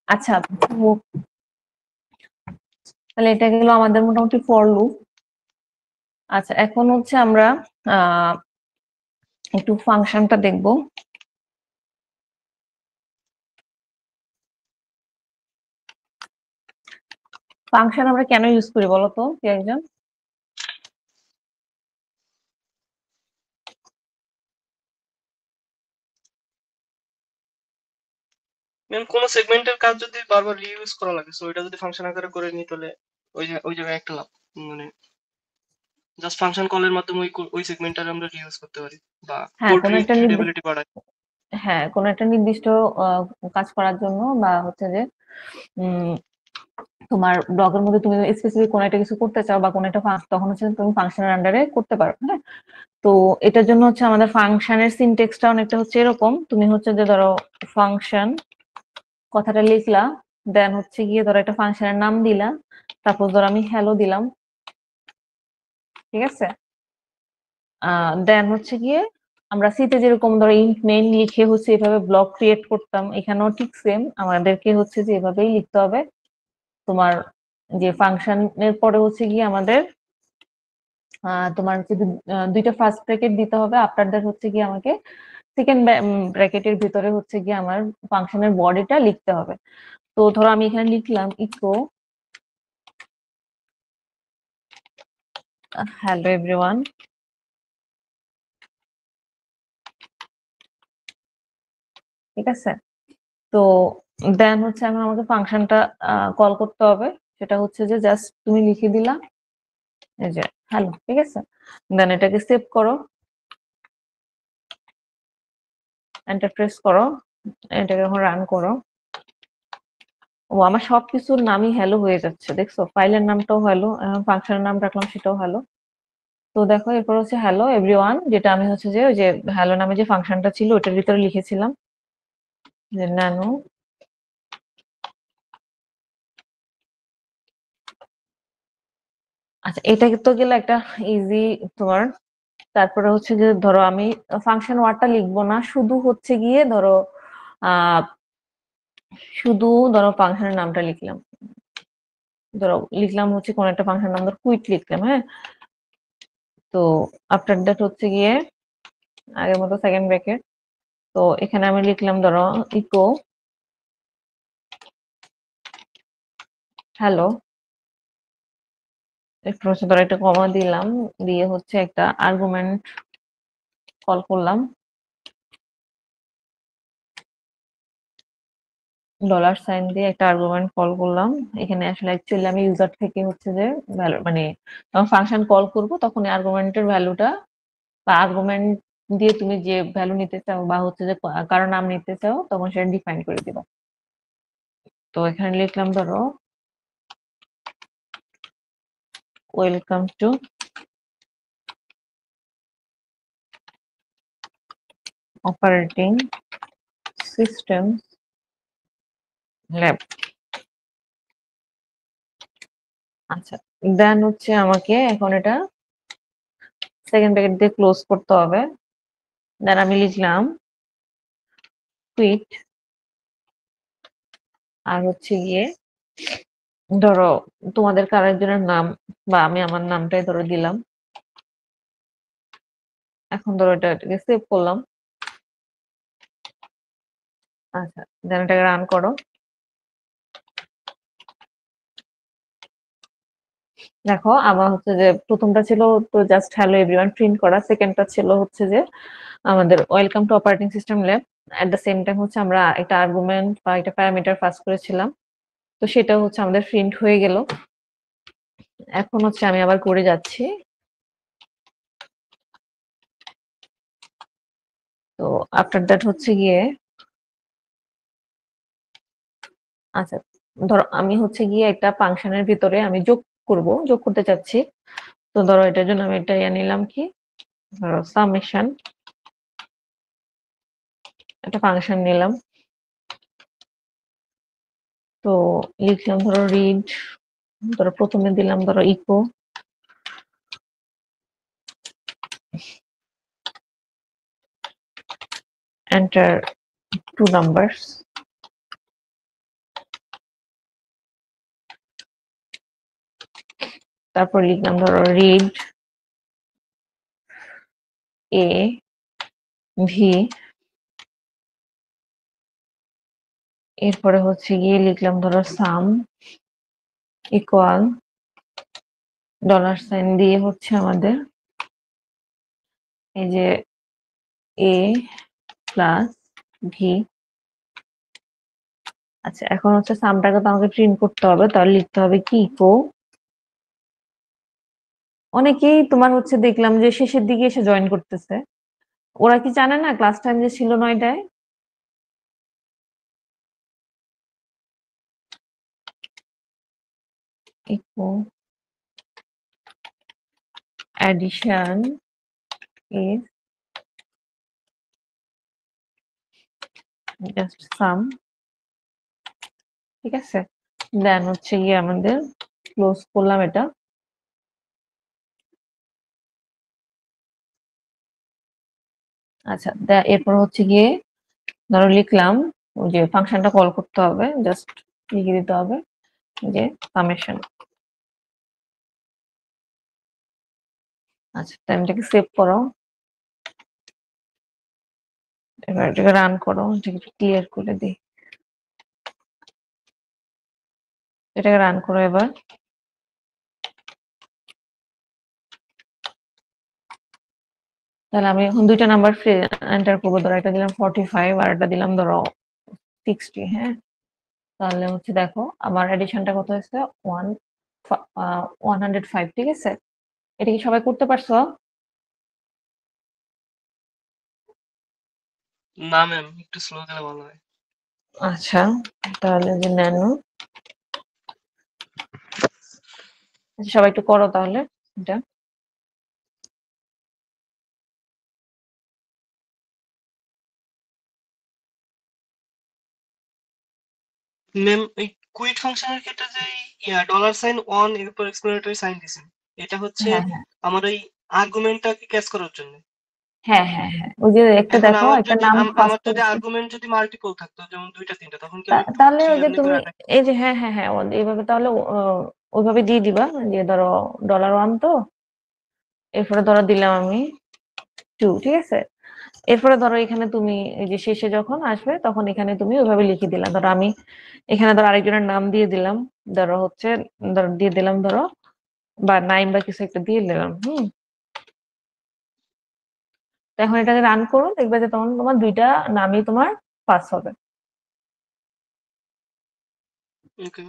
আচ্ছা, তাহলে এটা গেল আমাদের মোটামুটি ফর লুপ। আচ্ছা, এখন হচ্ছে আমরা একটু ফাংশনটা দেখব। ফাংশন আমরা কেন ইউজ করি বলো তো কে একজন? ম্যাম কোন সেগমেন্টের কাজ যদি বারবার রিইউজ করা লাগে, সো এটা যদি ফাংশন আকারে করে নিই তাহলে ওই জায়গায় একটা লাভ, মানে জাস্ট ফাংশন কলের মাধ্যমে ওই সেগমেন্টটা আমরা রিইউজ করতে পারি বা কোড রিডেবিলিটি বাড়ায়। হ্যাঁ, কোনো একটা নির্দিষ্ট কাজ করার জন্য, বা হচ্ছে যে তোমার ব্লগের মধ্যে তুমি স্পেসিফিক কোনো একটা কিছু করতে চাও বা কোনো একটা তখন হচ্ছে তুমি ফাংশনের আন্ডারে করতে পারো। হ্যাঁ, তো এটার জন্য হচ্ছে আমাদের ফাংশনের সিনট্যাক্সটা অনেকটা হচ্ছে এরকম। তুমি হচ্ছে যে ধরো ফাংশন কথাটা লিখলা, দেন হচ্ছে গিয়ে ধরো একটা ফাংশনের নাম দিলাম, তারপর ধরো আমি হ্যালো দিলাম, ঠিক আছে। দেন হচ্ছে গিয়ে আমরা সিতে যেরকম ধরো ইন্ট মেইন লিখে হচ্ছে এভাবে ব্লক ক্রিয়েট করতাম, এখানেও ঠিক সেম আমাদেরকে হচ্ছে যে এভাবেই লিখতে হবে। তোমার যে ফাংশনের পরে হচ্ছে গিয়ে আমাদের তোমার হচ্ছে দুইটা ফার্স্ট ব্র্যাকেট দিতে হবে, আফটার দ্যাট হচ্ছে গিয়ে আমাকে সেকেন্ড ব্র্যাকেটের ভিতরে হচ্ছে গিয়ে আমার ফাংশনের বডিটা লিখতে হবে। তো ধরো আমি এখানে লিখলাম ইকো হ্যালো এভরিওয়ান, ঠিক আছে। তো দেন হচ্ছে এখন আমাকে ফাংশনটা কল করতে হবে, সেটা হচ্ছে যে জাস্ট তুমি লিখে দিলা এই যে হ্যালো, ঠিক আছে। দেন এটাকে সেভ করো, এন্টার প্রেস করো, এটাকে এখন রান করো। ও আমার সবকিছুর নামই হ্যালো হয়ে যাচ্ছে, দেখছো, ফাইলের নামটাও হ্যালো, ফাংশনের নাম রাখলাম সেটাও হ্যালো। তো দেখো এরপর হচ্ছে হ্যালো এভরিওয়ান, যেটা আমি হচ্ছে যে ওই যে হ্যালো নামে যে ফাংশনটা ছিল ওটার ভিতরে লিখেছিলাম যে ন্যানো আচ্ছা, এটা তো গেলে একটা ইজি তোমার। তারপরে হচ্ছে যে ধরো আমি ফাংশন ওয়ার্ডটা লিখবো না, শুধু হচ্ছে গিয়ে ধরো আহ শুধু ধরো ফাংশনের নামটা লিখলাম, ধরো লিখলাম হচ্ছে কোন একটা ফাংশন নাম ধরো কুইট লিখলাম, হ্যাঁ। তো আফটার দ্যাট হচ্ছে গিয়ে আগের মতো সেকেন্ড ব্র্যাকেট, তো এখানে আমি লিখলাম ধরো ইকো হ্যালো, একটু হচ্ছে ধরো একটা কমা দিলাম, দিয়ে হচ্ছে একটা আর্গুমেন্ট কল করলাম, ডলার সাইন দিয়ে একটা আর্গুমেন্ট কল করলাম। এখানে আসলে অ্যাকচুয়ালি আমি ইউজার থেকে হচ্ছে যে ভ্যালু মানে যখন ফাংশন কল করব তখন আর্গুমেন্টের ভ্যালুটা বা আর্গুমেন্ট দিয়ে তুমি যে ভ্যালু নিতে চাও বা হচ্ছে যে কারো নাম নিতে চাও তখন সেটা ডিফাইন করে দিবা। তো এখানে লিখলাম ধরো welcome to operating system lab. আচ্ছা, দেন হচ্ছে আমাকে এখন এটা সেকেন্ড ব্র্যাকেট দিয়ে ক্লোজ করতে হবে। দেন আমি লিখলাম কুইট, আর হচ্ছে গিয়ে ধরো তোমাদের কারো একজনের নাম বা আমি আমার নামটাই ধরো দিলাম। এখন ধরো এটাকে সেভ করলাম। আচ্ছা, দেন এটাকে রান করো। দেখো আমার হচ্ছে যে প্রথমটা ছিল তো জাস্ট হ্যালো এভরিওয়ান প্রিন্ট করা, সেকেন্ডটা ছিল হচ্ছে যে আমাদের welcome to operating system lab. At the same time হচ্ছে আমরা একটা আর্গুমেন্ট বা একটা প্যারামিটার পাস করেছিলাম, তো সেটা হচ্ছে আমাদের প্রিন্ট হয়ে গেল। এখন হচ্ছে আমি আবার করে যাচ্ছি। তো আফটার দ্যাট হচ্ছে গিয়ে আচ্ছা, ধরো আমি হচ্ছে গিয়ে একটা ফাংশনের ভিতরে আমি যোগ করতে চাচ্ছি। তো ধরো এটার জন্য আমি এটা নিলাম কি ধরো সামেশন, একটা ফাংশন নিলাম। তো লিখলাম ধরো রিড, ধরো প্রথমে দিলাম ধরো ইকো এন্টার 2 নাম্বারস, তারপর লিখলাম ধরো রিড এ ভি, এরপরে হচ্ছে গিয়ে লিখলাম ধরো সাম ইকুয়াল ডলার সাইন দিয়ে হচ্ছে আমাদের এই যে এ প্লাস ভি। আচ্ছা, এখন হচ্ছে সামটাকে তো আমাকে প্রিন্ট করতে হবে, তাহলে লিখতে হবে কি ইকো। অনেকেই তোমার হচ্ছে দেখলাম যে শেষের দিকে এসে জয়েন করতেছে, ওরা কি জানে না ক্লাস টাইম যে ছিল 9টায়? Echo addition is just sum, ঠিক আছে, দেন হচ্ছে গিয়ে আমাদের ক্লোজ করলাম এটা। আচ্ছা, এরপর হচ্ছে গিয়ে ধরো লিখলাম ওই যে ফাংশনটা কল করতে হবে, জাস্ট লিখে দিতে হবে যে সামেশন। আচ্ছা, তাই এটাকে সেভ করো, এবার এটাকে রান করো, এটাকে ক্লিয়ার করে দিই, এটাকে রান করো এবার। তাহলে আমি এখন দুইটা নাম্বার এন্টার করবো, ধরো একটা দিলাম 45 আর একটা দিলাম ধরো 60। হ্যাঁ, তাহলে হচ্ছে দেখো আমার এডিশনটা কত হয়েছে, 105। ঠিক আছে, এটা কি সবাই করতে পারছো? না ম্যাম, একটু স্লো দিলে ভালো হয়। আচ্ছা, তাহলে যে ন্যানো, সবাই একটু করো তাহলে এটা। ম্যাম এই কুইট ফাংশনের ক্ষেত্রে যে $1 এরপর এক্সক্লেমেটরি সাইন দিছেন, এটা হচ্ছে হ্যাঁ হ্যাঁ আমার ওই আর্গুমেন্টটাকে ক্যাচ করার জন্য। হ্যাঁ হ্যাঁ হ্যাঁ, ওই যে একটা এখন দেখো আমার একটা যদি নাম আমার ফার্স্ট যদি করেছে, আর্গুমেন্ট যদি মাল্টিপল থাকতো, যেমন 2টা 3টা, তখন কি আমি তাহলে 2 ওই 3 যে এমনি তুমি করে অ্যাটাক? এই যে হ্যাঁ হ্যাঁ হ্যাঁ এইভাবে তাহলে ওইভাবে দিয়ে দিবা যে ধরো $1 তো, এরপরে ধরো দিলাম আমি 2। ঠিক আছে, এরপরে ধরো এখানে তুমি এই যে শেষে যখন আসবে তখন এখানে তুমি ওইভাবে লিখে দিলাম। ধরো আমি এখানে ধরো আরেকজনের নাম দিয়ে দিলাম, ধরো হচ্ছে ধরো দিয়ে দিলাম ধরো বা নাইম বা কিছু একটা দিয়ে দিলাম। তো এখন এটাকে রান করো, দেখবে যে তখন তোমার দুইটা নামই তোমার পাস হবে। ওকে।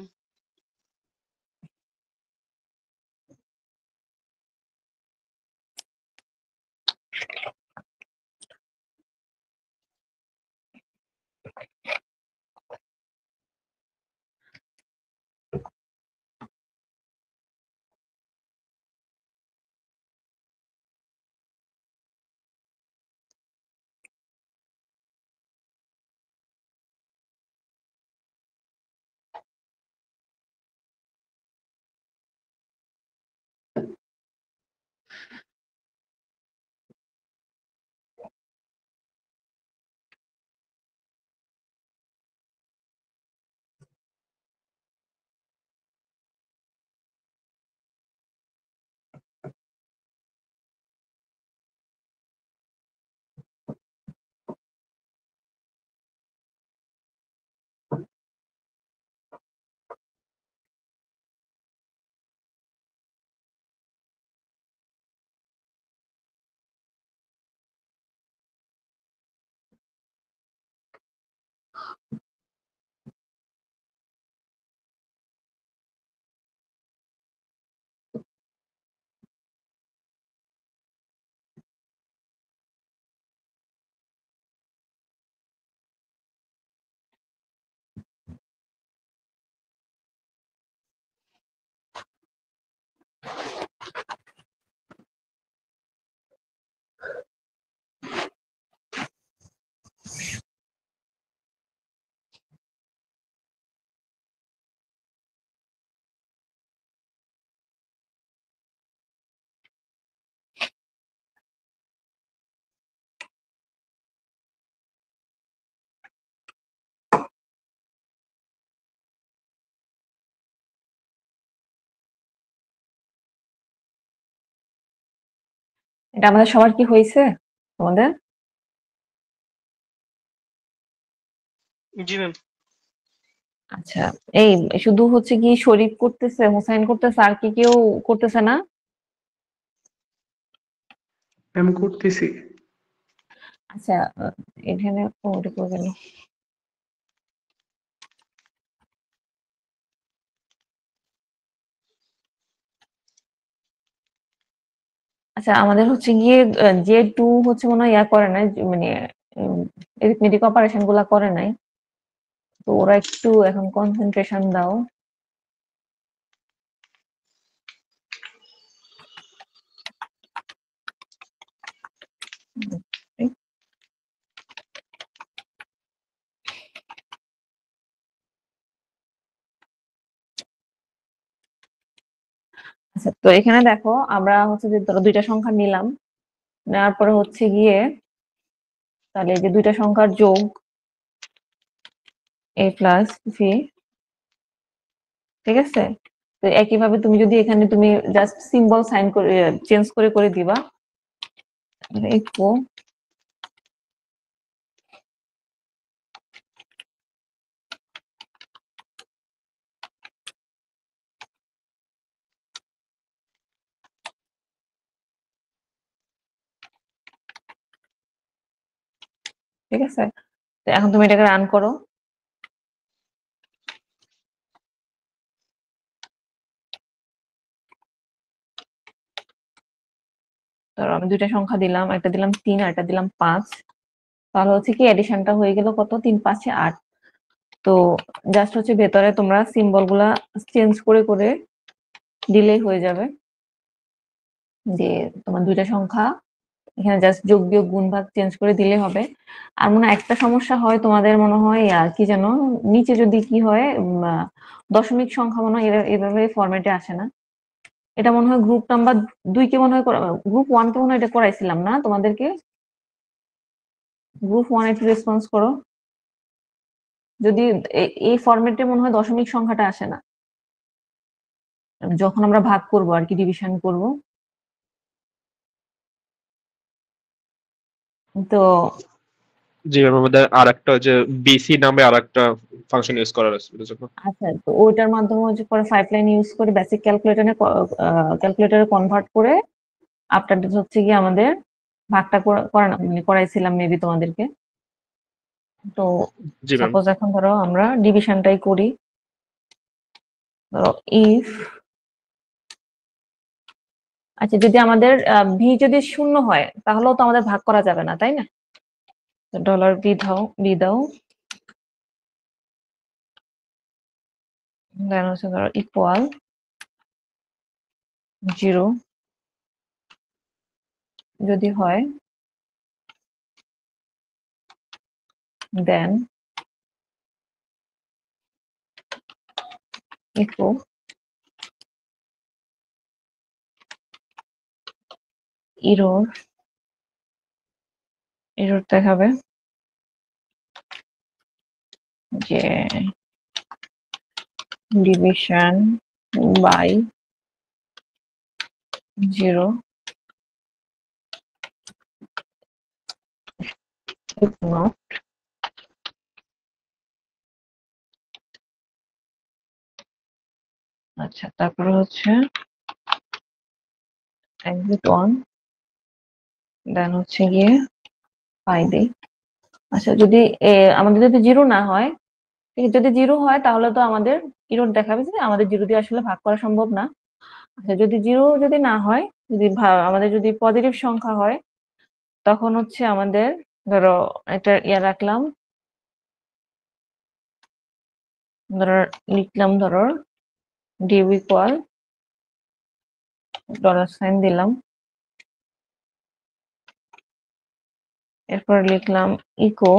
এটা আমাদের সবার কি হয়েছে তোমাদের? জি ম্যাম। আচ্ছা, এই শুধু হচ্ছে কি শরীফ করতেছে, হোসাইন করতেছে, আর কি কেউ করতেছে না? আমি করতেছি। আচ্ছা, এখানে ওটা করে গেল। আচ্ছা, আমাদের হচ্ছে গিয়ে যে 2 হচ্ছে মনে হয় ইয়া করে নাই, মানে এরিথমেটিক অপারেশন গুলা করে নাই, তো ওরা একটু এখন কনসেন্ট্রেশন দাও। আচ্ছা, তো এখানে দেখো আমরা হচ্ছে যে ধরো দুইটা সংখ্যা নিলাম, নেওয়ার পরে হচ্ছে গিয়ে তাহলে এই যে দুইটা সংখ্যার যোগ a প্লাস v, ঠিক আছে। তো একইভাবে তুমি যদি এখানে তুমি জাস্ট সিম্বল সাইন করে চেঞ্জ করে করে দিবা, ইকো ঠিক আছে। তো এখন তুমি এটাকে রান করো। ধরো আমি দুইটা সংখ্যা দিলাম, একটা দিলাম 3 আর একটা দিলাম 5। তাহলে হচ্ছে কি এডিশনটা হয়ে গেল কত, 3 5 8। তো জাস্ট হচ্ছে ভেতরে তোমরা সিম্বল গুলা চেঞ্জ করে করে দিলেই হয়ে যাবে, যে তোমার দুইটা সংখ্যা এখানে জাস্ট যোগ বিয়োগ গুণ ভাগ চেঞ্জ করে দিলে হবে। আর মনে হয় একটা সমস্যা হয় তোমাদের, মনে হয় কি যেন নিচে যদি কি হয় দশমিক সংখ্যা মনে হয় এভাবে ফরম্যাটে আসে না। এটা মনে হয় গ্রুপ নাম্বার 2 কে মনে হয় গ্রুপ 1 কে মনে হয় এটা করাইছিলাম না তোমাদেরকে। গ্রুপ 1 একটু রেসপন্স করো, যদি এই ফরম্যাটে মনে হয় দশমিক সংখ্যাটা আসে না যখন আমরা ভাগ করব আর কি, ডিভিশন করব। তো জি ম্যাম, আমাদের আর একটা যে বিসি নামে আর একটা ফাংশন ইউজ করার আছে এটার জন্য। আচ্ছা, তো ওইটার মাধ্যমে হচ্ছে পরে 5 লাইন ইউজ করে বেসিক ক্যালকুলেটরে কনভার্ট করে আফটার হচ্ছে কি আমাদের ভাগটা করাইছিলাম মেবি তোমাদেরকে। তো জি ম্যাম। সাপোজ এখন ধরো আমরা ডিভিশনটাই করি। ধরো ইফ, আচ্ছা যদি আমাদের ভি যদি 0 হয় তাহলেও তো আমাদের ভাগ করা যাবে না, তাই না? ডলার বি দাও, দেন হচ্ছে ধরো ইকুয়াল 0 যদি হয়, দেন ইকো এরর দেখাবে যে ডিভিশন বাই 0 if not আচ্ছা, তারপরে হচ্ছে exit 1, দেন হচ্ছে গিয়ে পাই দেই। আচ্ছা যদি আমাদের যদি 0 না হয়, যদি 0 হয় তাহলে তো আমাদের এরর দেখাবে যে আমাদের 0 দিয়ে আসলে ভাগ করা সম্ভব না। আচ্ছা যদি 0 যদি না হয়, যদি আমাদের যদি পজিটিভ সংখ্যা হয়, তখন হচ্ছে আমাদের ধরো একটা রাখলাম, ধরো লিখলাম ধরো ডিউ ইকুয়াল $সাইন দিলাম, এরপর লিখলাম ইকো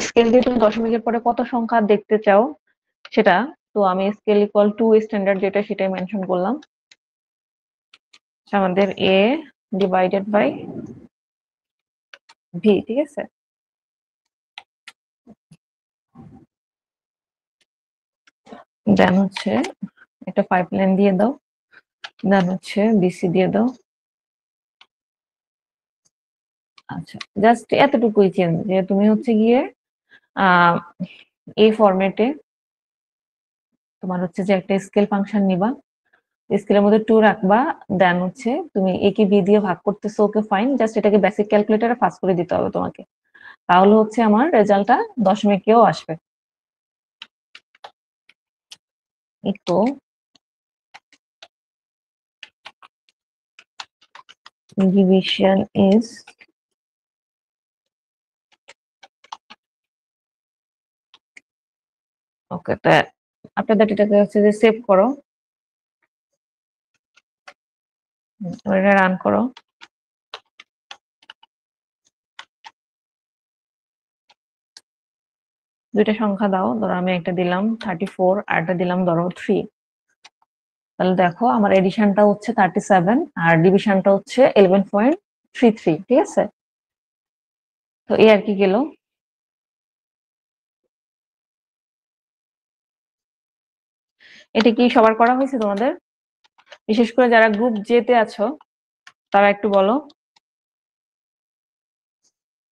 স্কেল দিয়ে তুমি দশমিকের পরে কত সংখ্যা দেখতে চাও সেটা। তো আমি স্কেল ইকুয়াল টু স্ট্যান্ডার্ড যেটা সেটাই মেনশন করলাম। আমাদের এ ডিভাইডেড বাই ভি, ঠিক আছে। দেন হচ্ছে একটা 5 লাইন দিয়ে দাও, দেন হচ্ছে বিসি দিয়ে দাও। আচ্ছা জাস্ট এতটুকুই চেঞ্জ, যে তুমি হচ্ছে গিয়ে এই ফরম্যাটে তোমার হচ্ছে যে একটা স্কেল ফাংশন নিবা, স্কেলের মধ্যে 2 রাখবা, দেন হচ্ছে তুমি এ কে বি দিয়ে ভাগ করতেছো, ওকে ফাইন, জাস্ট এটাকে বেসিক ক্যালকুলেটরে পাস করে দিতে হবে তোমাকে, তাহলে হচ্ছে আমার রেজাল্টটা দশমিকেও আসবে। Echo division is okay. তো আফটার দ্যাট এটাকে হচ্ছে যে সেভ করো, এটা রান করো। দুইটা সংখ্যা দাও, ধরো আমি একটা দিলাম 34 আর একটা দিলাম ধরো 3। তাহলে দেখো আমার এডিশনটা হচ্ছে 37 আর ডিভিশনটা হচ্ছে 11.33, ঠিক আছে? তো এই আর কি গেল। এটা কি সবার করা হয়েছে তোমাদের? বিশেষ করে যারা গ্রুপ জে তে আছো তারা একটু বলো।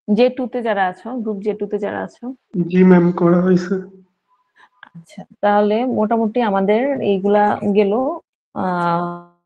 J2 তে যারা আছো, গ্রুপ J2 তে যারা আছো। জি ম্যাম, করা হয়েছে। আচ্ছা, তাহলে মোটামুটি আমাদের এইগুলা গেল। আহ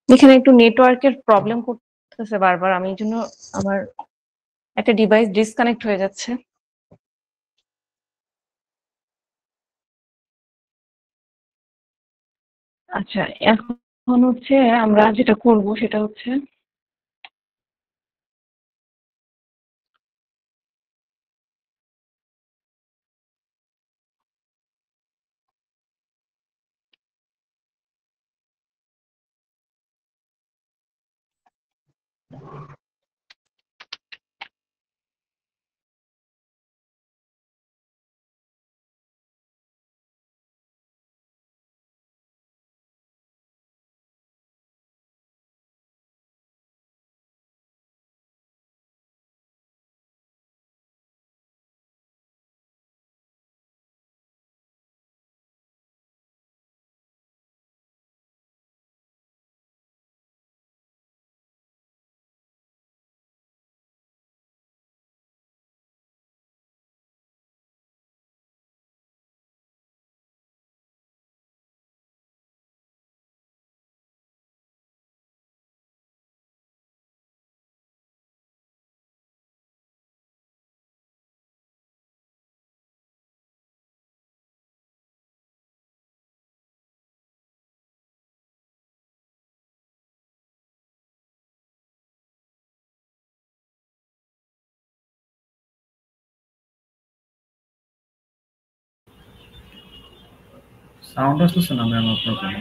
এখানে একটু নেটওয়ার্কের প্রবলেম করতেছে বারবার, আমি এই জন্য আমার একটা ডিভাইস ডিসকানেক্ট হয়ে যাচ্ছে। আচ্ছা, এখন হচ্ছে আমরা যেটা করব সেটা হচ্ছে সাউন্ড আসতেছে না ম্যাম আপনার কোনো।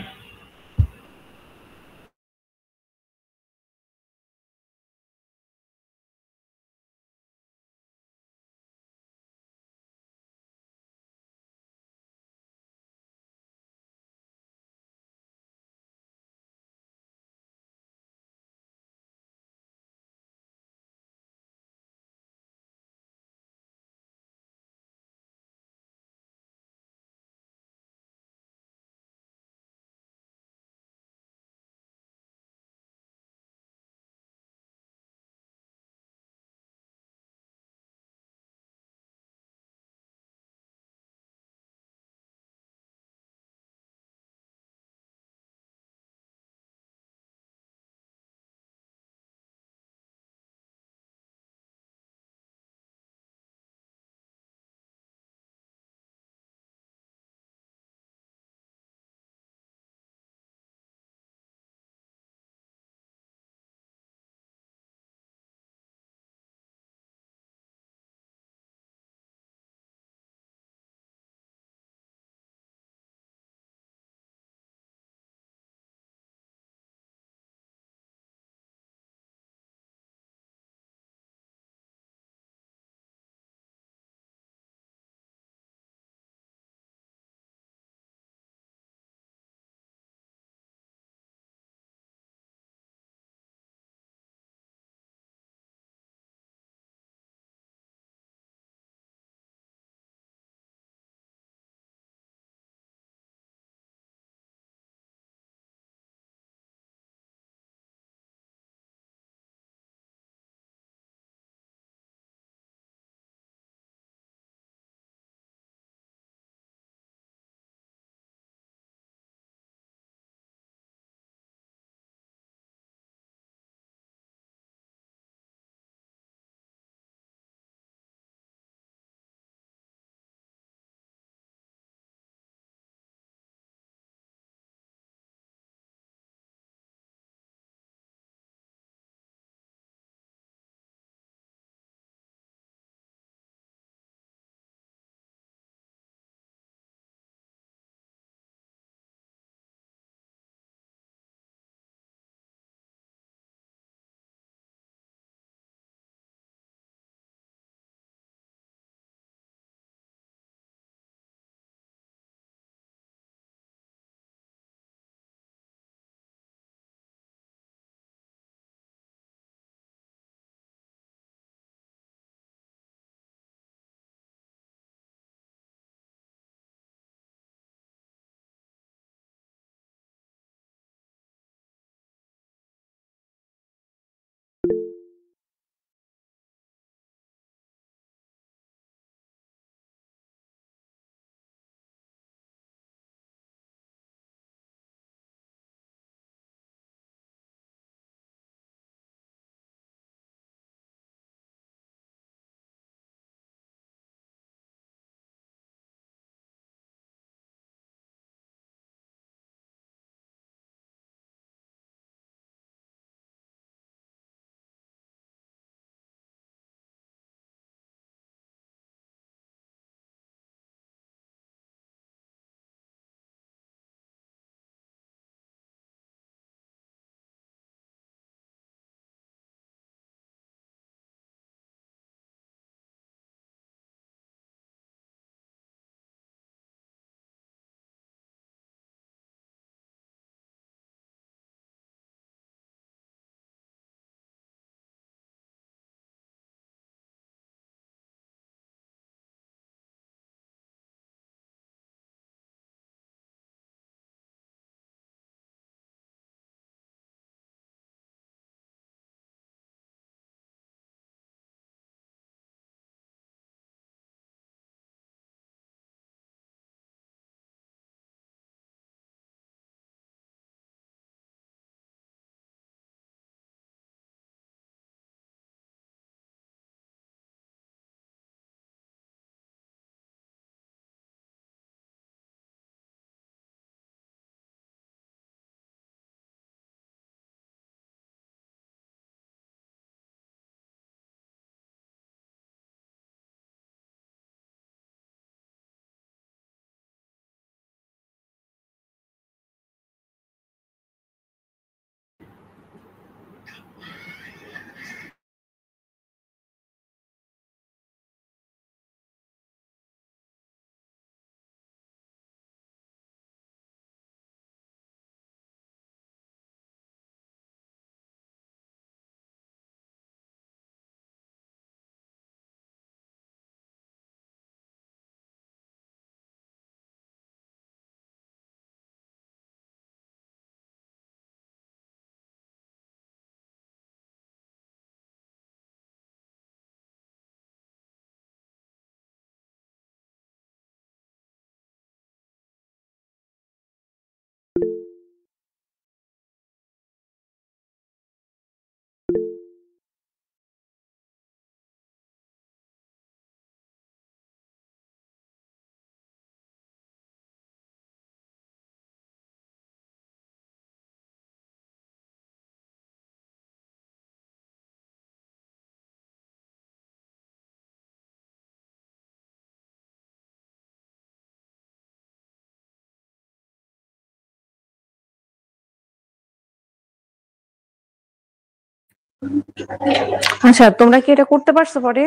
আচ্ছা, তোমরা কি এটা করতে পারছো পরে?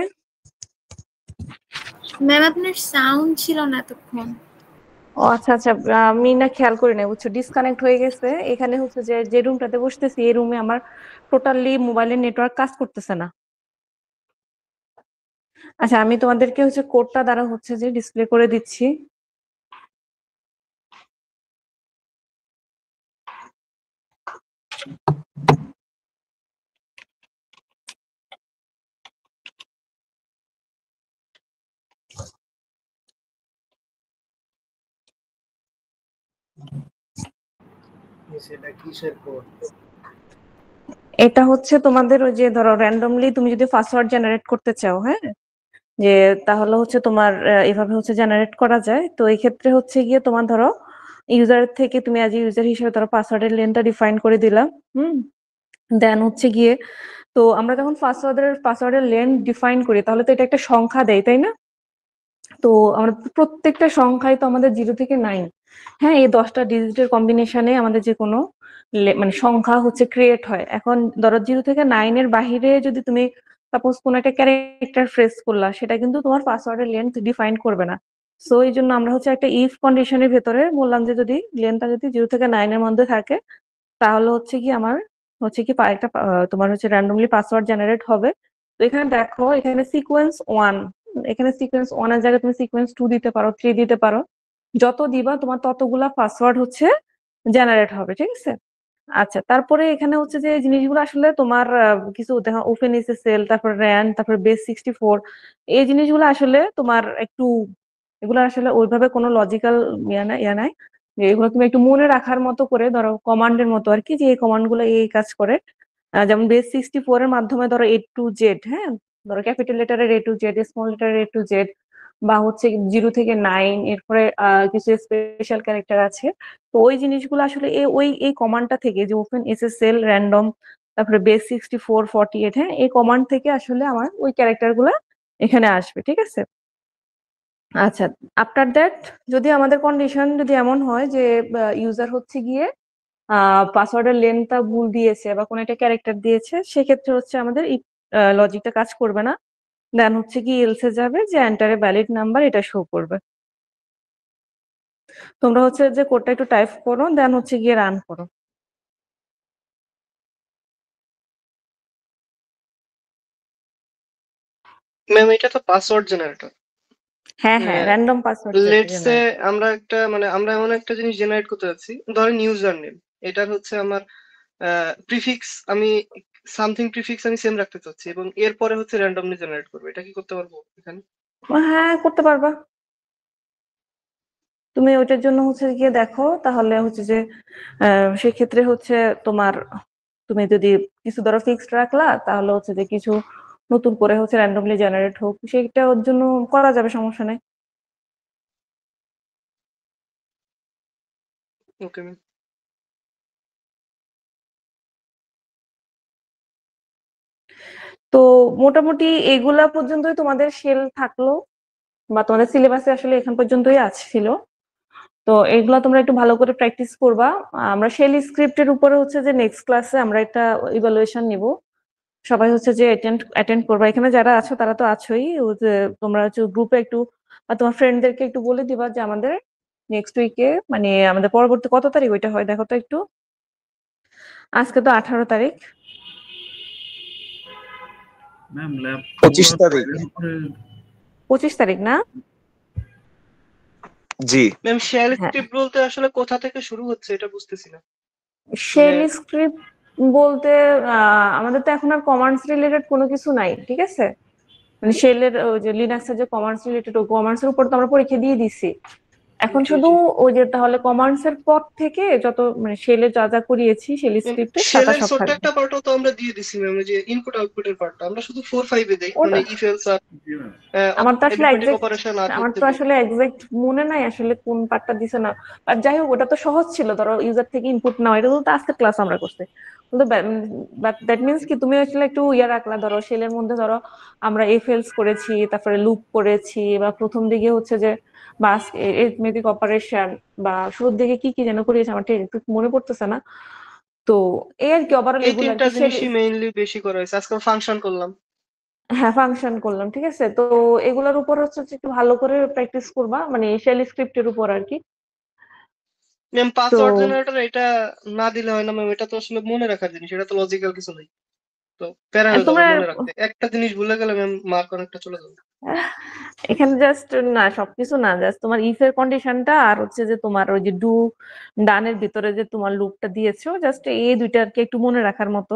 ম্যাম আপনার সাউন্ড ছিল না এতক্ষণ। ও আচ্ছা আচ্ছা, আমি না খেয়াল করি না, বুঝছো, ডিসকানেক্ট হয়ে গেছে। এখানে হচ্ছে যে যে রুমটাতে বসতেছি এই রুমে আমার টোটালি মোবাইলের নেটওয়ার্ক কাজ করতেছে না। আচ্ছা, আমি তোমাদেরকে হচ্ছে কোডটা দ্বারা হচ্ছে যে ডিসপ্লে করে দিচ্ছি। সেটা কিসের কোড? এটা হচ্ছে তোমাদের ওই যে ধরো র্যান্ডমলি তুমি যদি পাসওয়ার্ড জেনারেট করতে চাও, হ্যাঁ, যে তাহলে হচ্ছে তোমার এভাবে হচ্ছে জেনারেট করা যায়। তো এই ক্ষেত্রে হচ্ছে গিয়ে তোমার ধরো ইউজার থেকে তুমি অ্যাজ ইউজার হিসেবে ধরো পাসওয়ার্ডের লেনটা ডিফাইন করে দিলাম। দেন হচ্ছে গিয়ে তো আমরা যখন পাসওয়ার্ডের লেন ডিফাইন করি তাহলে তো এটা একটা সংখ্যা দেয়, তাই না? তো আমরা প্রত্যেকটা সংখ্যাই তো আমাদের 0 থেকে 9, হ্যাঁ, এই 10টা ডিজিটের কম্বিনেশনে আমাদের যে কোনো মানে সংখ্যা হচ্ছে ক্রিয়েট হয়। এখন ধরো 0 থেকে 9 এর বাহিরে যদি তুমি সাপোজ কোনো একটা ক্যারেক্টার ফ্রেজ করলা, সেটা কিন্তু তোমার পাসওয়ার্ডের লেন্থ ডিফাইন করবে না। সো এই জন্য আমরা হচ্ছে একটা ইফ কন্ডিশনের ভেতরে বললাম যে যদি লেন্থটা যদি 0 থেকে 9 এর মধ্যে থাকে তাহলে হচ্ছে কি আমার হচ্ছে কি একটা তোমার হচ্ছে র্যান্ডমলি পাসওয়ার্ড জেনারেট হবে। তো এখানে দেখো, এখানে সিকোয়েন্স 1, এখানে সিকোয়েন্স 1 এর জায়গায় তুমি সিকোয়েন্স 2 দিতে পারো, 3 দিতে পারো। যত দিবা তোমার ততগুলা পাসওয়ার্ড হচ্ছে জেনারেট হবে, ঠিক আছে? আচ্ছা, তারপরে এখানে হচ্ছে যে জিনিসগুলো আসলে তোমার কিছু দেখো, ওপেন এসএসএল, তারপর র্যান, তারপর বেস 64, এই জিনিসগুলো আসলে তোমার একটু, এগুলো আসলে ওইভাবে কোনো লজিক্যাল ইয়া নাই যে এগুলো তুমি একটু মনে রাখার মতো করে ধরো কমান্ডের মতো আর কি, যে এই কমান্ড গুলো এই কাজ করে। যেমন বেস 64 এর মাধ্যমে ধরো A to Z, হ্যাঁ, ধরো ক্যাপিটাল লেটারের A to Z, স্মল লেটারের A to Z, বা হচ্ছে 0 থেকে 9, এরপরে কিছু স্পেশাল ক্যারেক্টার আছে। তো ওই জিনিসগুলো আসলে এই কমান্ডটা থেকে, যে ওপেন এসএসএল র্যান্ডম তারপরে বেস 64 48, হ্যাঁ, এই কমান্ড থেকে আসলে আমার ওই ক্যারেক্টার গুলা এখানে আসবে, ঠিক আছে? আচ্ছা, আফটার দ্যাট যদি আমাদের কন্ডিশন যদি এমন হয় যে ইউজার হচ্ছে গিয়ে পাসওয়ার্ডের লেনটা ভুল দিয়েছে বা কোনো একটা ক্যারেক্টার দিয়েছে, সেক্ষেত্রে হচ্ছে আমাদের লজিকটা কাজ করবে না। দেন হচ্ছে কি এলসে যাবে যে এন্টার এ ভ্যালিড নাম্বার, এটা শো করবে। তোমরা হচ্ছে যে কোডটা একটু টাইপ করো, দেন হচ্ছে গিয়ে রান করো। ম্যাম এটা তো পাসওয়ার্ড জেনারেটর। হ্যাঁ হ্যাঁ, র্যান্ডম পাসওয়ার্ড লেটস সে আমরা এমন একটা জিনিস জেনারেট করতে যাচ্ছি, ধরেন ইউজার নেম, এটার হচ্ছে আমার প্রিফিক্স, আমি সামথিং প্রিফিক্স আমি সেম রাখতে চাচ্ছি এবং এরপরে হচ্ছে র্যান্ডমলি জেনারেট করবো, এটা কি করতে পারবো এখানে? হ্যাঁ, করতে পারবা। তুমি ওইটার জন্য হচ্ছে গিয়ে দেখো, তাহলে হচ্ছে যে সেক্ষেত্রে হচ্ছে তোমার, তুমি যদি কিছু ধরো ফিক্সড রাখলা, তাহলে হচ্ছে যে কিছু নতুন করে হচ্ছে র্যান্ডমলি জেনারেট হোক, সেটা ওর জন্য করা যাবে, সমস্যা নেই। Okay ma'am. তো মোটামুটি এগুলা পর্যন্তই তোমাদের শেল থাকলো, বা তোমাদের সিলেবাসে আসলে এখান পর্যন্তই ছিল। তো এগুলা তোমরা একটু ভালো করে প্র্যাকটিস করবা। আমরা শেল স্ক্রিপ্টের উপরে হচ্ছে যে নেক্সট ক্লাসে আমরা একটা ইভালুয়েশন নিব, সবাই হচ্ছে যে অ্যাটেন্ড করবা। এখানে যারা আছো তারা তো আছোই, তোমরা হচ্ছে গ্রুপে একটু বা তোমার ফ্রেন্ডদেরকে একটু বলে দিবা যে আমাদের নেক্সট উইকে, মানে আমাদের পরবর্তী কত তারিখ ওইটা হয় দেখো তো একটু। আজকে তো 18 তারিখ। ম্যাম ল্যাব 25 তারিখ। 25 তারিখ না? জি ম্যাম শেল হ্যাঁ, স্ক্রিপ্ট বলতে আসলে কোথা থেকে শুরু হচ্ছে এটা বুঝতেছি না। শেল স্ক্রিপ্ট বলতে আমাদের তো এখন আর কমান্ডস রিলেটেড কোনো কিছু নাই, ঠিক আছে? মানে শেলের যে লিনাক্সের যে কমান্ডস রিলেটেড, ওই কমান্ডসের উপর তো আমরা পরীক্ষা দিয়ে দিছি। এখন জি শুধু জি ওই যে তাহলে কমান্ডসের পর থেকে যত মানে শেলে যা যা করিয়েছি শেল ম্যাম, স্ক্রিপ্টে তা শেলের সব ছোট্ট থাকবে। একটা পার্টও তো আমরা দিয়ে দিছি ম্যাম, যে ইনপুট আউটপুটের পার্টটা আমরা শুধু 4-5 এ দেই, মানে ওটা ইফ এলস আর আমার তো আসলে অ্যারিথমেটিক এক্সাক্ট অপারেশন আর আমার হচ্ছে তো আসলে এক্সাক্ট মনে নাই আসলে কোন পার্টটা দিছে না। আর যাই হোক ওটা তো সহজ ছিল, ধরো ইউজার থেকে ইনপুট নাও, এটা তো আজকে ক্লাস আমরা করছি। কিন্তু বাট দ্যাট মিনস কি তুমি আসলে একটু ইয়ে রাখলা, ধরো শেলের মধ্যে ধরো আমরা এফ এলস করেছি, তারপরে লুপ করেছি, বা প্রথম দিকে হচ্ছে যে বাস এরিথমেটিক অপারেশন, বা শুরুর দিকে কি কি যেন করিয়েছে আমার ঠিক একটু মনে পড়তেছে না। তো এই আর কি ওভারঅল এই এগুলো আর তিনটা কি শেল। জিনিসই মেইনলি বেশি করা হয়েছে। আজকে ফাংশন করলাম। হ্যাঁ ফাংশন করলাম, ঠিক আছে। তো এগুলোর উপর হচ্ছে যে একটু ভালো করে প্র্যাকটিস করবা, মানে শেল স্ক্রিপ্টের উপর আর কি। ম্যাম তো পাসওয়ার্ড জেনারেটর এটা না দিলে হয় না ম্যাম, এটা তো আসলে মনে রাখার জিনিস, এটা তো লজিক্যাল কিছু নেই, তো প্যারা হয়ে যাবে তোমরা মনে রাখতে। একটা জিনিস ভুলে গেলে ম্যাম মার্ক অনেকটা চলে যাবে। এখানে জাস্ট না সবকিছু না, জাস্ট তোমার ইফ এর কন্ডিশনটা আর হচ্ছে যে তোমার ওই যে ডু ডানের ভিতরে যে তোমার লুপটা দিয়েছো, জাস্ট এই দুইটা আর কি একটু মনে রাখার মতো।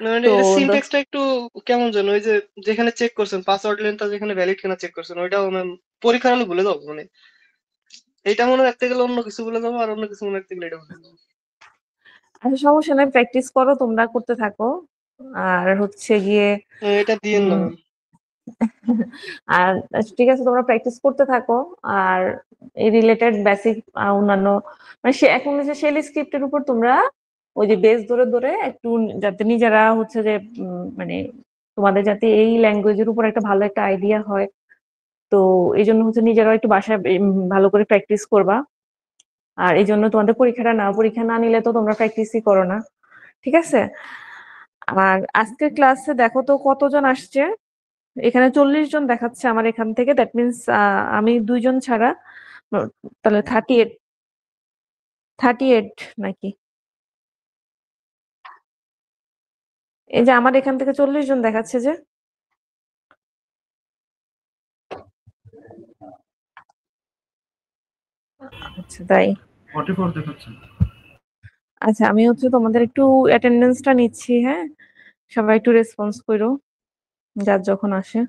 মানে তো এটা সিনট্যাক্সটা একটু কেমন যেন, ওই যে যেখানে চেক করছেন পাসওয়ার্ড লেনটা যেখানে ভ্যালিড কিনা চেক করছেন, ওইটাও ম্যাম পরীক্ষার হলে ভুলে যাবো। মানে এইটা মনে রাখতে গেলে অন্য কিছু ভুলে যাবো, আর অন্য কিছু মনে রাখতে গেলে এটা ভুলে যাবো। আচ্ছা সমস্যা নাই, প্র্যাকটিস করো, তোমরা করতে থাকো। আর হচ্ছে গিয়ে এটা দিয়েন না উম ম্যাম। আর ঠিক আছে তোমরা প্র্যাকটিস করতে থাকো। আর এই রিলেটেড বেসিক অন্যান্য মানে সে এখন যে শেল স্ক্রিপ্টের উপর তোমরা ওই যে বেস ধরে ধরে একটু যাতে নিজেরা হচ্ছে যে মানে তোমাদের যাতে এই ল্যাঙ্গুয়েজের উপর একটা ভালো একটা আইডিয়া হয়, তো এই জন্য হচ্ছে নিজেরাও একটু বাসায় ভালো করে প্র্যাকটিস করবা। আর এই জন্য তোমাদের পরীক্ষা না নিলে তো তোমরা প্র্যাকটিসই করো না, ঠিক আছে। আর আজকের ক্লাসে দেখো তো কতজন আসছে, এখানে 40 জন দেখাচ্ছে আমার এখান থেকে, দ্যাট মিনস আমি 2 জন ছাড়া, তাহলে 38 নাকি। এই যে আমার এখান থেকে 40 জন দেখাচ্ছে যে। আচ্ছা তাই, 44 দেখাচ্ছে। আচ্ছা আমি হচ্ছে তোমাদের একটু অ্যাটেন্ডেন্সটা নিচ্ছি, হ্যাঁ সবাই একটু রেসপন্স করো যার যখন আসে।